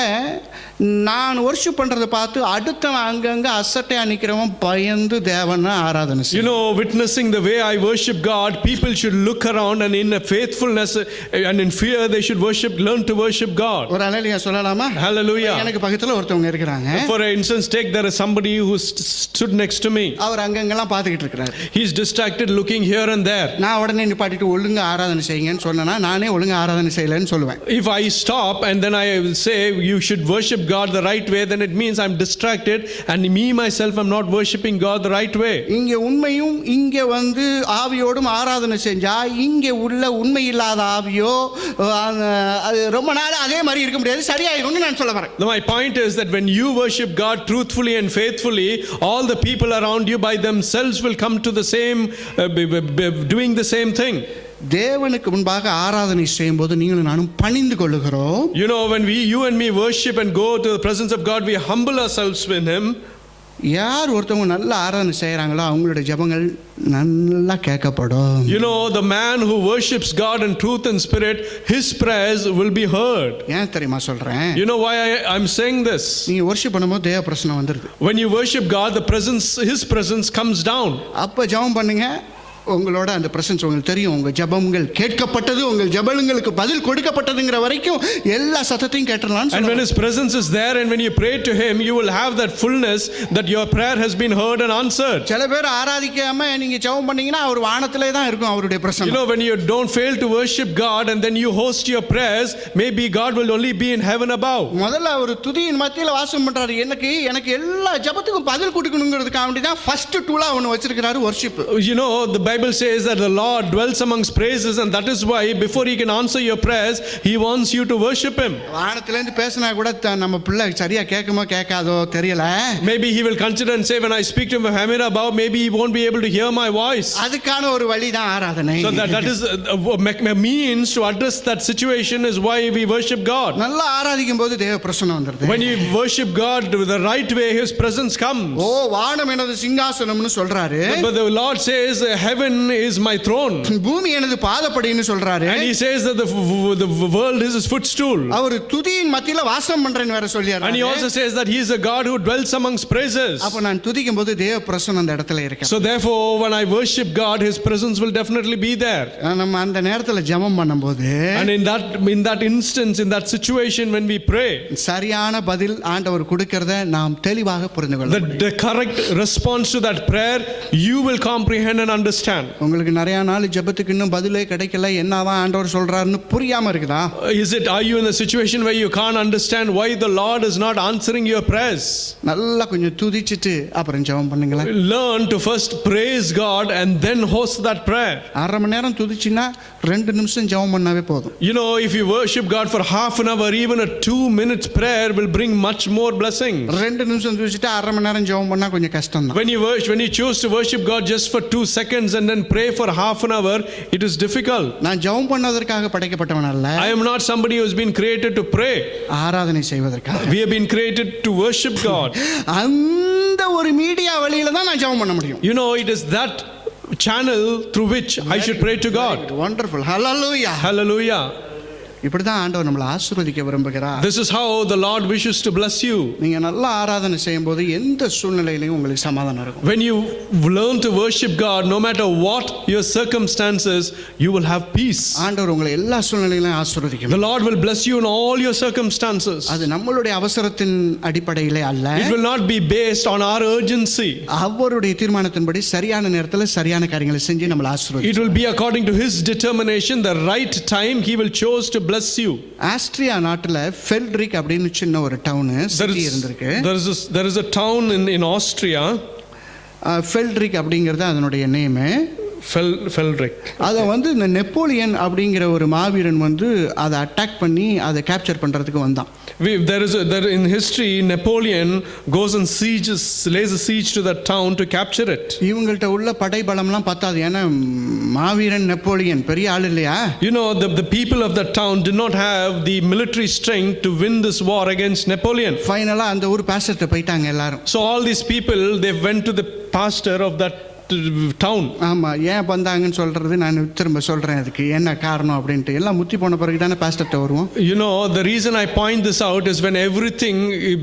நான் worship பண்றதை பார்த்து அடுத்தவன் அங்கங்க அசட்டையா நிக்கிறவன் பயந்து தேவனை ஆராதனை செய்யும். You know, witnessing the way I worship God, people should look around and in a faithfulness and in fear they should learn to worship God. ஒரு அலையில சொல்லலாமா? Hallelujah. எனக்கு பக்கத்துல ஒருத்தவங்க இருக்கிறாங்க. For instance, take there is somebody who stood next to me. அவர் அங்கங்கெல்லாம் பார்த்துக்கிட்டு இருக்கிறார். He is distracted looking here and there. நான் உடனே நிப்பாட்டிட்டு ஒழுங்கா ஆராதனை செய்யுங்கன்னு சொன்னா நானே ஒழுங்கா ஆராதனை செய்யலன்னு சொல்லுவேன். If I stop and then I will say you should worship God the right way, then it means I'm distracted and me myself am not worshiping God the right way. இங்க உண்மையும் இங்க வந்து ஆவியோடும் ஆராதனை செஞ்சா இங்க உள்ள உண்மை இல்லாத ஆவியோ அது ரொம்ப நாள் அதே மாதிரி இருக்க முடியாது, சரியாயிரும்னு நான் சொல்ல வரேன். My point is that when you worship God truthfully and faithfully, all the people around you by themselves will come to the same doing the same thing. தேவனுக்கு முன்பாக ஆராதனை செய்யும்போது நீங்களும் நானும் பணிந்து கொள்ளுகிறோம். You know, when you and me worship and go to the presence of God, we humble ourselves in Him. யார் ஒருத்தவங்க நல்ல ஆராதனை செய்கிறாங்களோ அவங்களுடைய ஜெபங்கள் நல்லா கேட்கப்படும். You know, the man who worships God in truth and spirit, his prayers will be heard. ஏன் தெரியுமா சொல்றேன்? You know why I'm saying this? நீங்க வர்ஷிப் பண்ணும்போது தேவ பிரசன்னம் வந்துருது. When you worship God, His presence comes down. அப்ப ஜெபம் பண்ணுங்க, உங்களோட அந்த பிரசன்ஸ் உங்களுக்கு தெரியும். உங்க ஜெபங்கள் கேட்கப்பட்டது, உங்கள் ஜெபங்களுக்கு பதில் கொடுக்கப்பட்டதுங்கிற வரைக்கும் எல்லா சத்தத்தையும் கேட்டறலாம். And when His presence is there and when you pray to Him, you will have that fullness that your prayer has been heard and answered. சில பேர் ஆராதிக்காம நீங்க ஜெபம் பண்ணீங்கன்னா அவர் வானத்திலே தான் இருக்கும் அவருடைய பிரசன்னம். You know, when you don't fail to worship God and then you host your prayers, maybe God will only be in heaven above. முதல்ல அவர் துதியின் மத்தியில வாசம் பண்றாரு. எனக்கு எல்லா ஜெபத்துக்கும் பதில் கொடுக்கணும்ங்கிறதுக்காக வேண்டி தான் ஃபர்ஸ்ட் டூலா ஒன்னு வச்சிருக்காரு worship. You know, the Bible says that the Lord dwells amongst praises, and that is why before He can answer your prayers, He wants you to worship Him. வானத்துல இருந்து பேசினா கூட நம்ம பிள்ளை சரியா கேட்குமோ கேட்காதோ தெரியல. Maybe He will consider and say, when I speak to Heaven above, maybe He won't be able to hear my voice. அதுக்கான ஒரு வழி தான் ஆராதனை. So that is a means to address that situation is why we worship God. நல்லா ஆராதிக்கும் போது தேவ பிரசன்னம் வந்துருது. When you worship God the right way, His presence comes. ஓ வானம் எனது சிங்காசனம்னு சொல்றாரு. But the Lord says, heaven is my throne. பூமி எனது பாதப்படின்னு சொல்றாரு. And He says that the world is His footstool. அவர் துதியின் மத்தியில வாசம் பண்றேன்னு வேற சொல்லியாரு. And He also says that He is a God who dwells amongst praises. அப்ப நான் துதிக்கும் போது தேவ பிரசன்னம் அந்த இடத்துல இருக்கு. So therefore, when I worship God, His presence will definitely be there. நம்ம அந்த நேரத்துல ஜெபம் பண்ணும்போது And in that instance, in that situation, when we pray, சரியான பதில் ஆண்டவர் கொடுக்கிறத நாம் தெளிவாக புரிந்து கொள்ளலாம். the correct response to that prayer, you will comprehend and understand. உங்களுக்கு நிறைய நாள் ஜெபத்துக்கு இன்னும் பதிலே கிடைக்கல, என்னதான் ஆண்டவர் சொல்றாருன்னு புரியாம இருக்குதா? Are you in a situation where you can't understand why the Lord is not answering your prayers? நல்லா கொஞ்சம் துதிச்சிட்டு அப்புறம் ஜெபம் பண்ணுங்களேன். Learn to first praise God and then host that prayer. அரை மணி நேரம் துதிச்சினா 2 நிமிஷம் ஜெபம் பண்ணாவே போதும். You know, if you worship God for half an hour, even a 2 minutes prayer will bring much more blessing. 2 நிமிஷம் துதிச்சிட்டு அரை மணி நேரம் ஜெபம் பண்ணா கொஞ்சம் கஷ்டம் தான். When you choose to worship God just for 2 seconds and then pray for half an hour, it is difficult. நான் ஜெபம் பண்ணுவதற்காக படைக்கப்பட்டவன் அல்ல. I am not somebody who has been created to pray. ஆராதனை செய்வதற்காக. We have been created to worship God. அந்த ஒரு media வழியில தான் நான் ஜெபம் பண்ண முடியும். You know, it is that channel through which I should pray to God. Wonderful. Hallelujah. Hallelujah. இப்படிதான் ஆண்டவர் நம்மளை ஆசீர்வதிக்க விரும்புகிறார். This is how the Lord wishes to bless you. நீங்க நல்லா ஆராதனை செய்யும்போது எந்த சூழ்நிலையிலும் உங்களுக்கு சமாதானம் இருக்கும். When you learn to worship God, no matter what your circumstances, you will have peace. ஆண்டவர் உங்களை எல்லா சூழ்நிலையிலும் ஆசீர்வதிக்கும். The Lord will bless you in all your circumstances. அது நம்மளுடைய அவசரத்தின் அடிப்படையிலே அல்ல. It will not be based on our urgency. அவருடைய தீர்மானத்தின்படி சரியான நேரத்தில் சரியான காரியங்களை செஞ்சு நம்மளை ஆசீர்வதிக்கும். It will be according to His determination, the right time He will choose to bless you. Austria நாட்டுல ஃபெல்ட்ரிக் அப்படின்னு சின்ன ஒரு டவுன் சிட்டி இருந்திருக்கு. There is a town in Austria. ஃபெல்ட்ரிக் அப்படிங்கிறது அதனுடைய நேம். Feldrich. அதை வந்து இந்த நெப்போலியன் அப்படிங்கிற ஒரு மாவீரன் வந்து அதை அட்டாக் பண்ணி அதை கேப்சர் பண்ணுறதுக்கு வந்தான். There in history, Napoleon goes and lays a siege to that town to capture it. இவங்கள்ட்ட உள்ள படைபலம்லாம் பத்தாது, ஏன்னா மாவீரன் நெப்போலியன் பெரிய ஆள் இல்லையா. You know, the people of that town did not have the military strength to win this war against Napoleon. ஃபைனலாக அந்த ஊர் பாஸ்டர்கிட்ட போயிட்டாங்க எல்லாரும். So all these people, they went to the pastor of that town. ஆமாம், ஏன் வந்தாங்கன்னு சொல்கிறது நான் திரும்ப சொல்கிறேன், அதுக்கு என்ன காரணம் அப்படின்ட்டு. எல்லாம் முத்தி போன பிறகு தானே பாஸ்டர்கிட்ட வருவோம். You know, the reason I point this out is when everything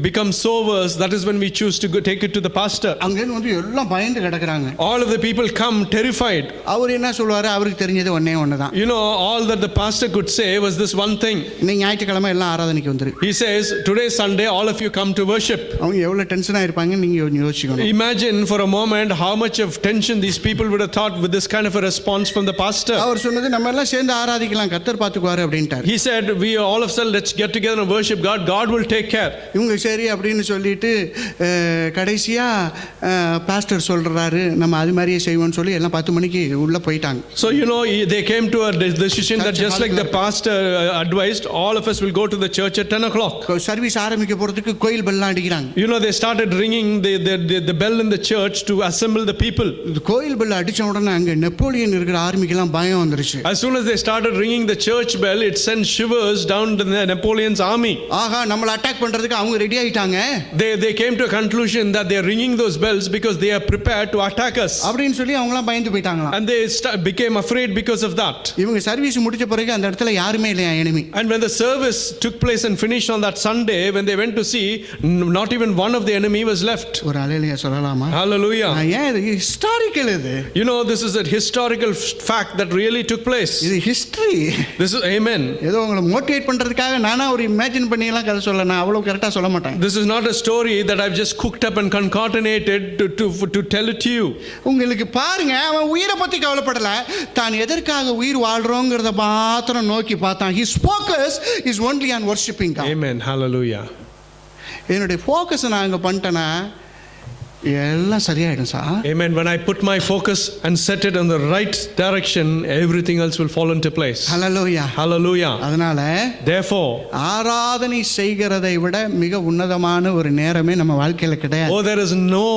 becomes so worse, that is when we choose to go take it to the pastor. அங்கேருந்து வந்து எல்லாம் பயந்து கிடக்குறாங்க. All of the people come terrified. அவர் என்ன சொல்லுவார், அவருக்கு தெரிஞ்சது ஒன்று தான். You know, all that the pastor could say was this one thing. நீ ஞாயிற்றுக்கிழமை எல்லாம் ஆராதனைக்கு வந்துரு. He says, today Sunday, all of you come to worship. அவங்க எவ்வளோ டென்ஷனாக இருப்பாங்க நீங்கள் யோசிக்கணும். Imagine for a moment how much of tension these people would have thought with this kind of a response from the pastor. அவர் சொன்னது நம்ம எல்லாம் சேர்ந்து ஆராதிக்கலாம், கர்த்தர் பார்த்துக்குவாரு அப்படின்ட்டார். He said, we all of us, let's get together and worship God. God will take care. இவங்க சரி அப்படின்னு சொல்லிட்டு கடைசியா பாஸ்டர் சொல்றாரு நம்ம அது மாதிரியே செய்வோம்னு சொல்லி எல்லாம் 10 மணிக்கு உள்ள போயிட்டாங்க. So you know, they came to a decision that just like the pastor advised, all of us will go to the church at 10 o'clock. Service ஆரம்பிக்க போறதுக்கு கோயில் பெல்லாம் அடிக்கிறாங்க. You know, they started ringing the bell in the church to assemble the people. கோயில் bell அடிச்ச உடனே அங்க Napoleon இருக்கிற ஆர்மிக்கெல்லாம் பயம் வந்துருச்சு. As soon as they started ringing the church bell, it sent shivers down to Napoleon's army. ஆஹா, நம்மள attack பண்றதுக்கு அவங்க ரெடி ஆயிட்டாங்க. They came to a conclusion that they are ringing those bells because they are prepared to attack us. அப்படினு சொல்லி அவங்கலாம் பயந்து போயிட்டாங்களாம். And they became afraid because of that. இவங்க service முடிச்ச பிறகு அந்த இடத்துல யாருமே இல்லையா enemy. And when the service took place and finished on that Sunday, when they went to see, not even one of the enemy was left. ஒரு ஹalleluya சொல்லலாமா? Hallelujah. ஏன் இது ஹிஸ்டாரிக்கல் இது? You know, this is a historical fact that really took place. இது history. This is amen. ஏதோ உங்களை motivate பண்றதுக்காக நானா ஒரு இமேஜின் பண்ணிலாம் கதை சொல்ல, நான் அவ்வளவு கரெக்ட்டா சொல்ல மாட்டேன். This is not a story that I've just cooked up and concatenated to tell it to you. உங்களுக்கு பாருங்க, அவன் உயிரை பத்தி கவலைப்படல, தான் எதற்காக உயிர் வாழ்றோங்கிறத மாத்திரம் நோக்கி பார்த்தான். His focus is only on worshiping God. Amen. Hallelujah. என்னுடைய ஃபோக்கஸ் நான் அங்க பண்ணிட்டேனா எல்லாம் சரியாயிடும் sir. Amen. When I put my focus and set it in the right direction, everything else will fall into place. Hallelujah. Hallelujah. அதனால Therefore, ஆராதனை செய்கிறதை விட மிக உன்னதமான ஒரு நேரமே நம்ம வாழ்க்கையில கிடையாது. oh, there is no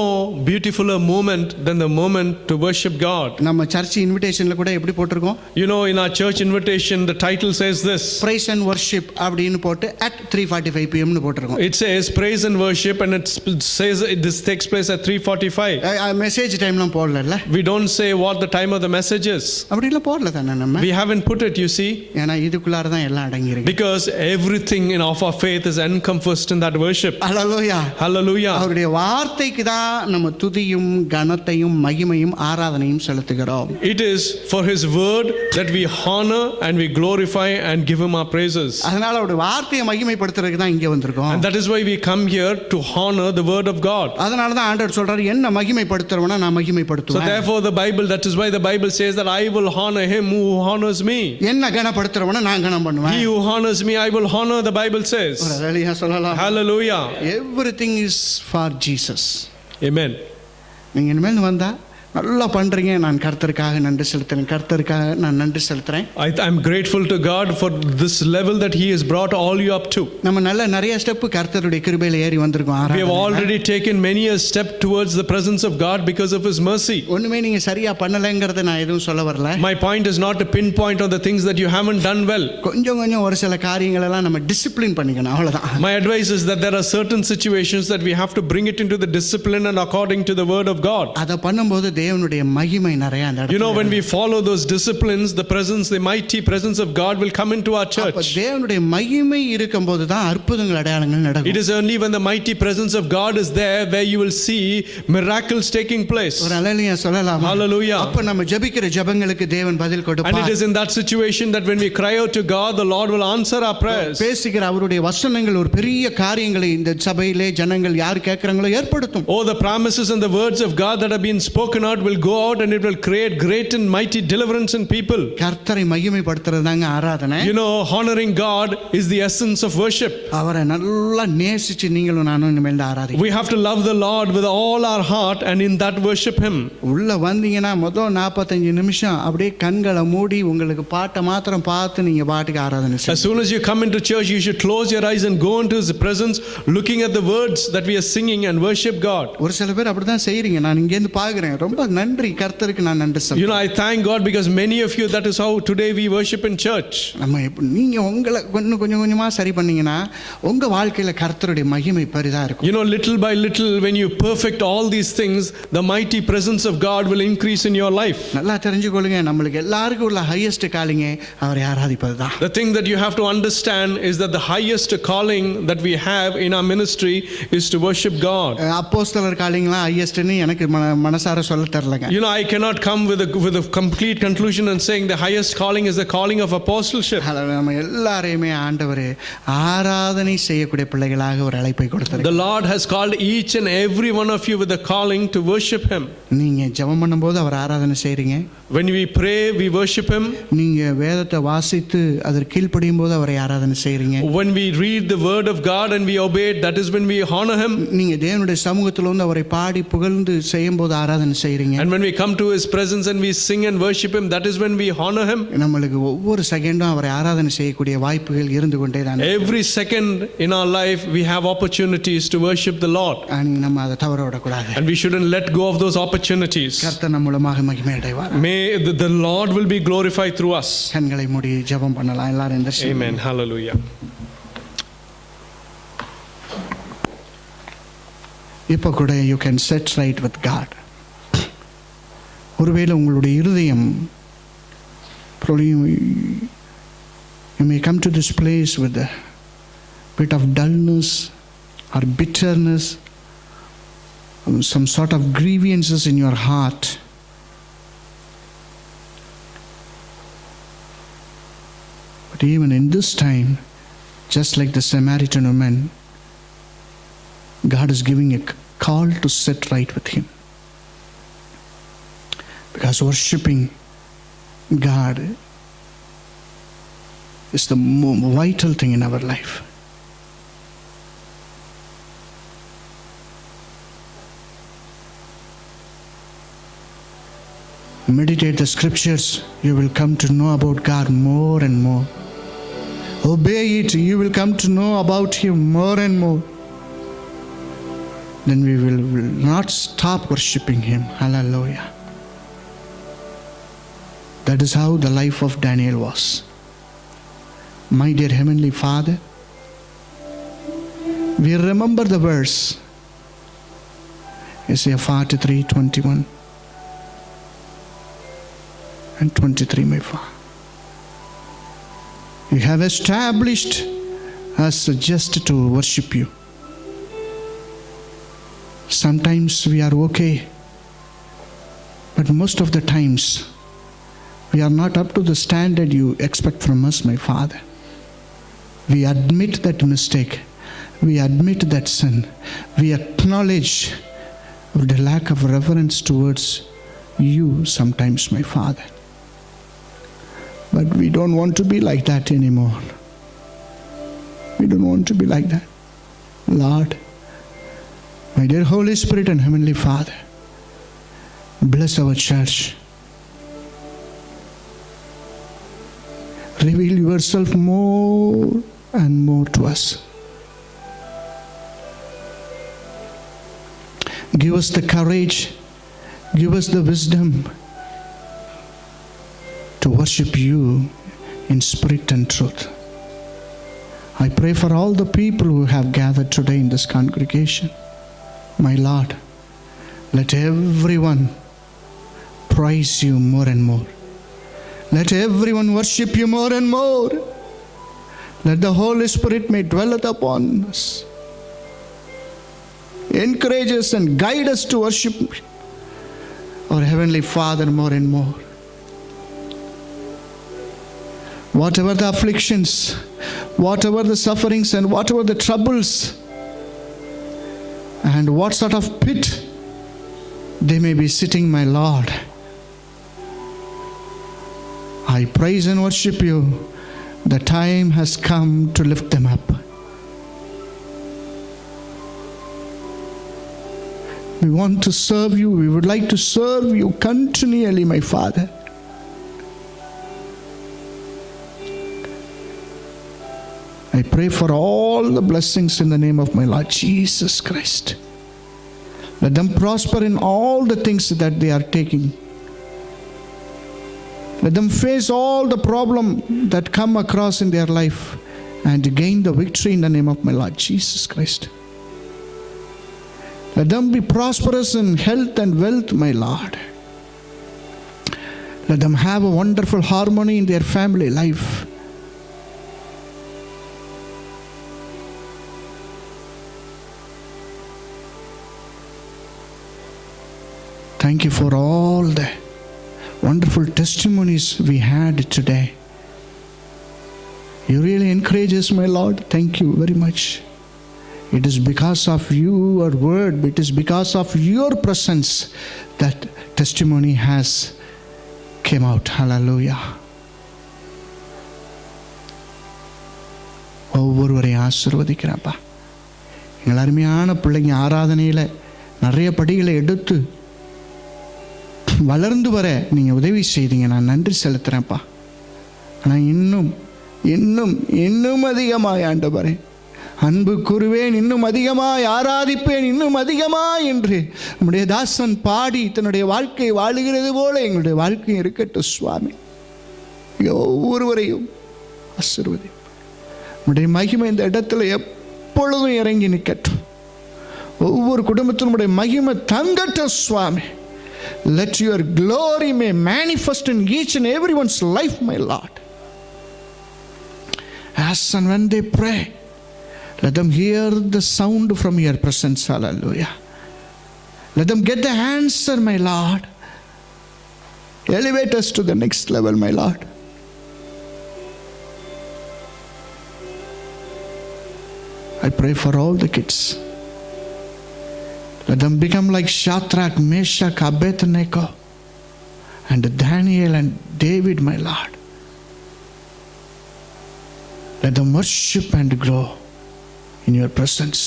beautifuler moment than the moment to worship God. நம்ம சர்ச் இன்விடேஷன்ல கூட எப்படி போட்டிருக்கோம்? You know, in our church invitation, the title says this. Praise and worship அப்படின்னு போட்டு at 3:45 p.m. னு போட்டிருக்கோம். It says praise and worship, and it says this takes place at 3:45. Message டைம்லாம் போடல. We don't say what the time of the message is. அப்படிலாம் போடல தானே நம்ம. We haven't put it, you see. ஏன்னா இதுக்குள்ளார தான் எல்லாம் அடங்கி இருக்கு. Because everything of our faith is encompassed in that worship. Hallelujah. Hallelujah. அவருடைய வார்த்தைக்கு தான் நம்ம துதியும் கனத்தையும் மகிமையும் ஆராதனையும் செலுத்துகிறோம். It is for his word that we honor and we glorify and give him our praises. அதனால அவருடைய வார்த்தையை மகிமைப்படுத்துறதுக்கு தான் இங்க வந்திருக்கோம். And that is why we come here to honor the word of God. அதனால தான் ஆண்டவர் சொல்றாரு, என்ன மகிமைப்படுத்துறவனா நான் So மகிமைப்படுத்துவேன். therefore that is why the Bible says that I will honor him who honors me. என்ன கனப்படுத்துறவனா நான் கனம் பண்ணுவேன். He who honors me, I will honor, the Bible says. ஹalleluya சொல்லலாம். Hallelujah. Everything is for Jesus. Amen. நீங்க இனிமேல் வந்தா நல்லா பண்றீங்க, நான் கர்த்தருக்காக நன்றி செலுத்துறேன், கர்த்தருக்காக நான் நன்றி செலுத்துறேன். I'm grateful to God for this level that he has brought all you up to. நம்ம நிறைய ஸ்டெப் கர்த்தருடைய கிருபையில ஏறி வந்திருக்கோம். We have already taken many a step towards the presence of God because of his mercy. ஒண்ணுமே நீங்க சரியா பண்ணலங்கறத நான் எதுவும் சொல்ல வரல. My point is not to pinpoint on the things that you haven't done well. கொஞ்சம் ஒரு சில காரியங்கள் எல்லாம் நம்ம டிசிப்ளின் பண்ணிக்கணும், அவ்வளவுதான். My advice is that there are certain situations that we have to bring it into the discipline and according to the word of God. அத பண்ணும்போது தேவனுடைய மகிமை நிறைய அந்த இடத்துல. You know, when we follow those disciplines, the mighty presence of God will come into our church. அப்ப தேவனுடைய மகிமை இருக்கும்போது தான் அற்புதங்கள் அடையாளங்கள் நடக்கும். It is only when the mighty presence of God is there where you will see miracles taking place. ஒரு ஹalleluya சொல்லலாம். Hallelujah. அப்ப நம்ம ஜெபிக்கிற ஜெபங்களுக்கு தேவன் பதில் கொடுப்பார். And it is in that situation that when we cry out to God, the Lord will answer our prayers. பேசுகிற அவருடைய வசனங்கள் ஒரு பெரிய காரியங்களை இந்த சபையிலே ஜனங்கள் யார் கேட்கறாங்களோ ஏற்படுத்தும். Oh, the promises and the words of God that have been spoken out out will go out and it will create great and mighty deliverance in people. கர்த்தரை மகிமைப்படுத்துறது தாங்க ஆராதனை. You know, honoring God is the essence of worship. அவரை நல்லா நேசிச்சு நீங்களும் நானும் இனிமேல் Arathi. We have to love the Lord with all our heart and in that worship Him. உள்ள வந்தீங்கன்னா முதல் 45 நிமிஷம் அப்படியே கண்களை மூடி உங்களுக்கு பாட்டை மாத்திரம் பார்த்து நீங்க பாட்டுக்கு ஆராதனை As செய்யுங்க. soon as you come into church, you should close your eyes and go into His presence, looking at the words that we are singing and worship God. ஒரு சில பேர் அப்படிதான் செய்றீங்க. நான் இங்க இருந்து பார்க்கிறேன். ரொம்ப நன்றி கர்த்தருக்கு நான் நன்றி You சொல்றேன். know, I thank God because many of you, that is how today we worship in church. நம்ம நீங்க உங்களை கொஞ்சம் கொஞ்சமா சரி பண்ணீங்கன்னா உங்க வாழ்க்கையில கர்த்தருடைய மகிமை பெரிதா இருக்கும். You know, little by little, when you perfect all these things, the mighty presence of God will increase in your life. நல்லா தெரிஞ்சுக்கொள்ளுங்க, நம்மளுக்கு எல்லாருக்கும் உள்ள ஹையஸ்ட் காலிங்க அவரை ஆராதிப்பது தான். The thing that you have to understand is that the highest calling that we have in our ministry is to worship God. அப்போஸ்தலர் காலிங்லாம் ஹையஸ்ட்னு எனக்கு மனசார சொல்ல தெரியலங்க. You know, I cannot come with a complete conclusion and saying the highest calling is the calling of apostleship. நம்ம எல்லாரையுமே ஆண்டவர் ஆராதனை செய்யக்கூடிய பிள்ளைகளாக ஒரு அழைப்பை கொடுத்தார். The Lord has called each and every one of you with a calling to worship Him. நீங்க ஜெபம் பண்ணும்போது அவர் ஆராதனை செய்றீங்க. When we pray, we worship Him. நீங்க வேதத்தை வாசித்து அதற்கு கீழ்ப்படியும் போது அவரை ஆராதனை செய்றீங்க. When we read the word of God and we obey it, that is when we honor Him. நீங்க தேவனுடைய சமூகத்துல வந்து அவரை பாடி புகழ்ந்து செய்யும்போது ஆராதனை செய்றீங்க. And when we come to His presence and we sing and worship Him, that is when we honor Him. நம்மளுக்கு ஒவ்வொரு செகண்டும் அவரை ஆராதனை செய்யக்கூடிய வாய்ப்புகள் இருந்து கொண்டே தான். Every second in our life, we have opportunities to worship the Lord. நம்ம அதை தவற விடக்கூடாது. And we shouldn't let go of those opportunities. கர்த்தர் நம் மூலமாக மகிமை அடைவார். May the Lord will be glorified through us. கண்களை மூடி ஜெபம் பண்ணலாம் எல்லாரும் இந்த Amen. Hallelujah. இப்போ கூட you can set right with God. ஒருவேளை உங்களுடைய இருதயம் you may come to this place with a bit of dullness or bitterness, some sort of grievances in your heart. But even in this time, just like the Samaritan woman, God is giving a call to set right with Him. Because worshiping God is the vital thing in our life. Meditate the scriptures, you will come to know about God more and more. Obey it, you will come to know about Him more and more. Then we will not stop worshiping Him. Hallelujah. That is how the life of Daniel was. My dear Heavenly Father, we remember the verse, Isaiah 43:21 and 23, my Father. You have established us just to worship You. Sometimes we are okay, but most of the times we are not up to the standard You expect from us, my Father. We admit that mistake. We admit that sin. We acknowledge the lack of reverence towards You sometimes, my Father. But we don't want to be like that anymore. We don't want to be like that. Lord, my dear Holy Spirit and Heavenly Father, bless our church. Reveal Yourself more and more to us. Give us the courage, give us the wisdom to worship You in spirit and truth. I pray for all the people who have gathered today in this congregation. My Lord, let everyone praise You more and more. Let everyone worship You more and more. Let the Holy Spirit may dwell upon us. Encourage us and guide us to worship our Heavenly Father more and more. Whatever the afflictions, whatever the sufferings and whatever the troubles, and what sort of pit They may be sitting, my Lord. I praise and worship you. The time has come to lift them up. We want to serve you. We would like to serve you continually, my Father. I pray for all the blessings in the name of my Lord Jesus Christ. Let them prosper in all the things that they are taking. Let them face all the problem that come across in their life and gain the victory in the name of my Lord Jesus Christ. Let them be prosperous in health and wealth, my Lord. Let them have a wonderful harmony in their family life. Thank you for all the wonderful testimonies we had today. You really encourage us, my Lord. Thank you very much. It is because of your word, it is because of your presence that testimony has came out. Hallelujah. ஒவ்வொருவரையும் ஆசீர்வதிக்கிறேன்ப்பா. எங்கள் அருமையான பிள்ளைங்க ஆராதனையில் நிறைய படிகளை எடுத்து வளர்ந்து வர நீங்கள் உதவி செய்தீங்க. நான் நன்றி செலுத்துகிறேன்ப்பா. ஆனால் இன்னும் இன்னும் இன்னும் அதிகமாக ஆண்டவரே அன்பு கூறுவேன், இன்னும் அதிகமாய் ஆராதிப்பேன், இன்னும் அதிகமாய் என்று நம்முடைய தாசன் பாடி தன்னுடைய வாழ்க்கை வாழுகிறது போல எங்களுடைய வாழ்க்கை இருக்கட்டும் சுவாமி. ஒவ்வொருவரையும் ஆசீர்வதி. நம்முடைய மகிமை இந்த இடத்துல எப்பொழுதும் இறங்கி நிற்கட்டும். ஒவ்வொரு குடும்பத்தினுடைய மகிமை தங்கட்டும் சுவாமி. Let your glory may manifest in each and everyone's life, my Lord. As and when they pray, let them hear the sound from your presence. Hallelujah. Let them get the answer, my Lord. Elevate us to the next level, my Lord. I pray for all the kids. Let them become like Shadrach, Meshach, Abednego, and Daniel and David, my Lord. Let them worship and grow in your presence.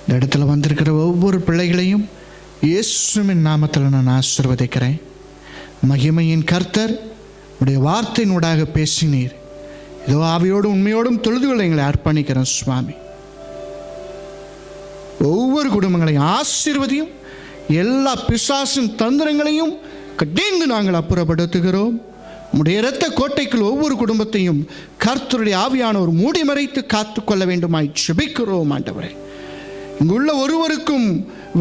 இந்த இடத்துல வந்திருக்கிற ஒவ்வொரு பிள்ளைகளையும் இயேசுவின் நாமத்தில் நான் ஆசீர்வதிக்கிறேன். மகிமையின் கர்த்தர் உடைய வார்த்தையினூடாக பேசினீர். இதோ ஆவியோடும் உண்மையோடும் தொழுதுகளை எங்களை அர்ப்பணிக்கிறோம் சுவாமி. ஒவ்வொரு குடும்பங்களையும் ஆசீர்வதியும். எல்லா பிசாசின் தந்திரங்களையும் கடிந்து நாங்கள் அப்புறப்படுத்துகிறோம். உடைய இரத்த கோட்டைக்குள் ஒவ்வொரு குடும்பத்தையும் கர்த்தருடைய ஆவியானவர் மூடி மறைத்து காத்துக்கொள்ள வேண்டுமாய் ஜெபிக்கிறோம் ஆண்டவரே. இங்குள்ள ஒருவருக்கும்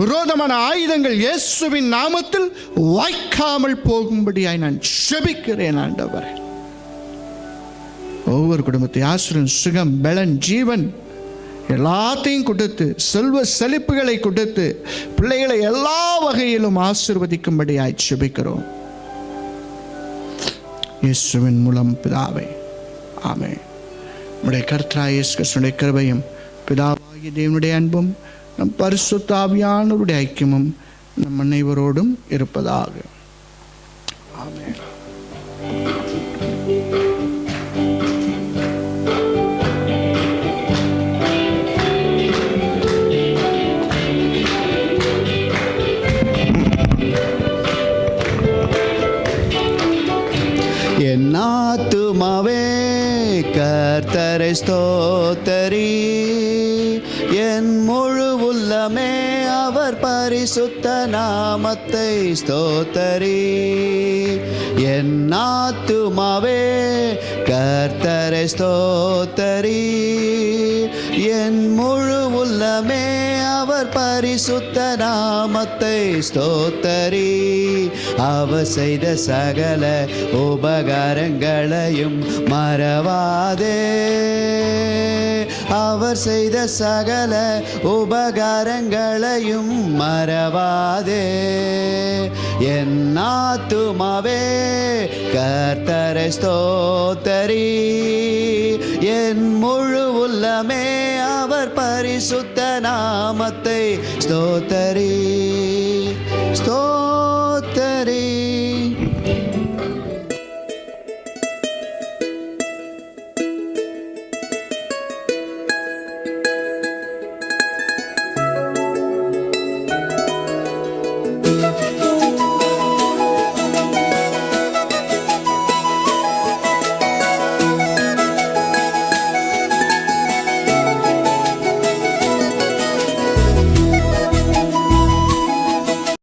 விரோதமான ஆயுதங்கள் இயேசுவின் நாமத்தில் வாய்க்காமல் போகும்படியாய் நான் ஜெபிக்கிறேன் ஆண்டவரே. ஒவ்வொரு குடும்பத்தை ஆசீர்வதியும். சுகம், பலன், ஜீவன் எல்லாத்தையும் கொடுத்து, செல்வ செழிப்புகளை கொடுத்து, பிள்ளைகளை எல்லா வகையிலும் ஆசீர்வதிக்கும்படியாய் ஜெபிக்கிறோம் இயேசுவின் மூலம் பிதாவே, ஆமென். நம்முடைய கர்த்தராகிய இயேசு கிறிஸ்துவின் கிருபையும் பிதாவாகிய தேவனுடைய அன்பும் நம் பரிசுத்த ஆவியானவருடைய ஐக்கியமும் நம் அனைவரோடும் இருப்பதாக. ஆமென். என் ஆத்துமாவே கர்த்தரை ஸ்தோத்தரி, என் முழு உள்ளமே அவர் பரிசுத்த நாமத்தை ஸ்தோத்தரி. என் ஆத்துமாவே கர்த்தரை ஸ்தோத்தரி, என் முழு உள்ளமே அவர் பரிசுத்த நாமத்தை ஸ்தோத்தரி. அவர் செய்த சகல உபகாரங்களையும் மறவாதே, அவர் செய்த சகல உபகாரங்களையும் மறவாதே. என் ஆத்துமாவே கர்த்தரை ஸ்தோத்தரி, என் முழு உள்ளமே அவர் பரிசுத்த நாமத்தை ஸ்தோத்தரி ஸ்தோத்தரி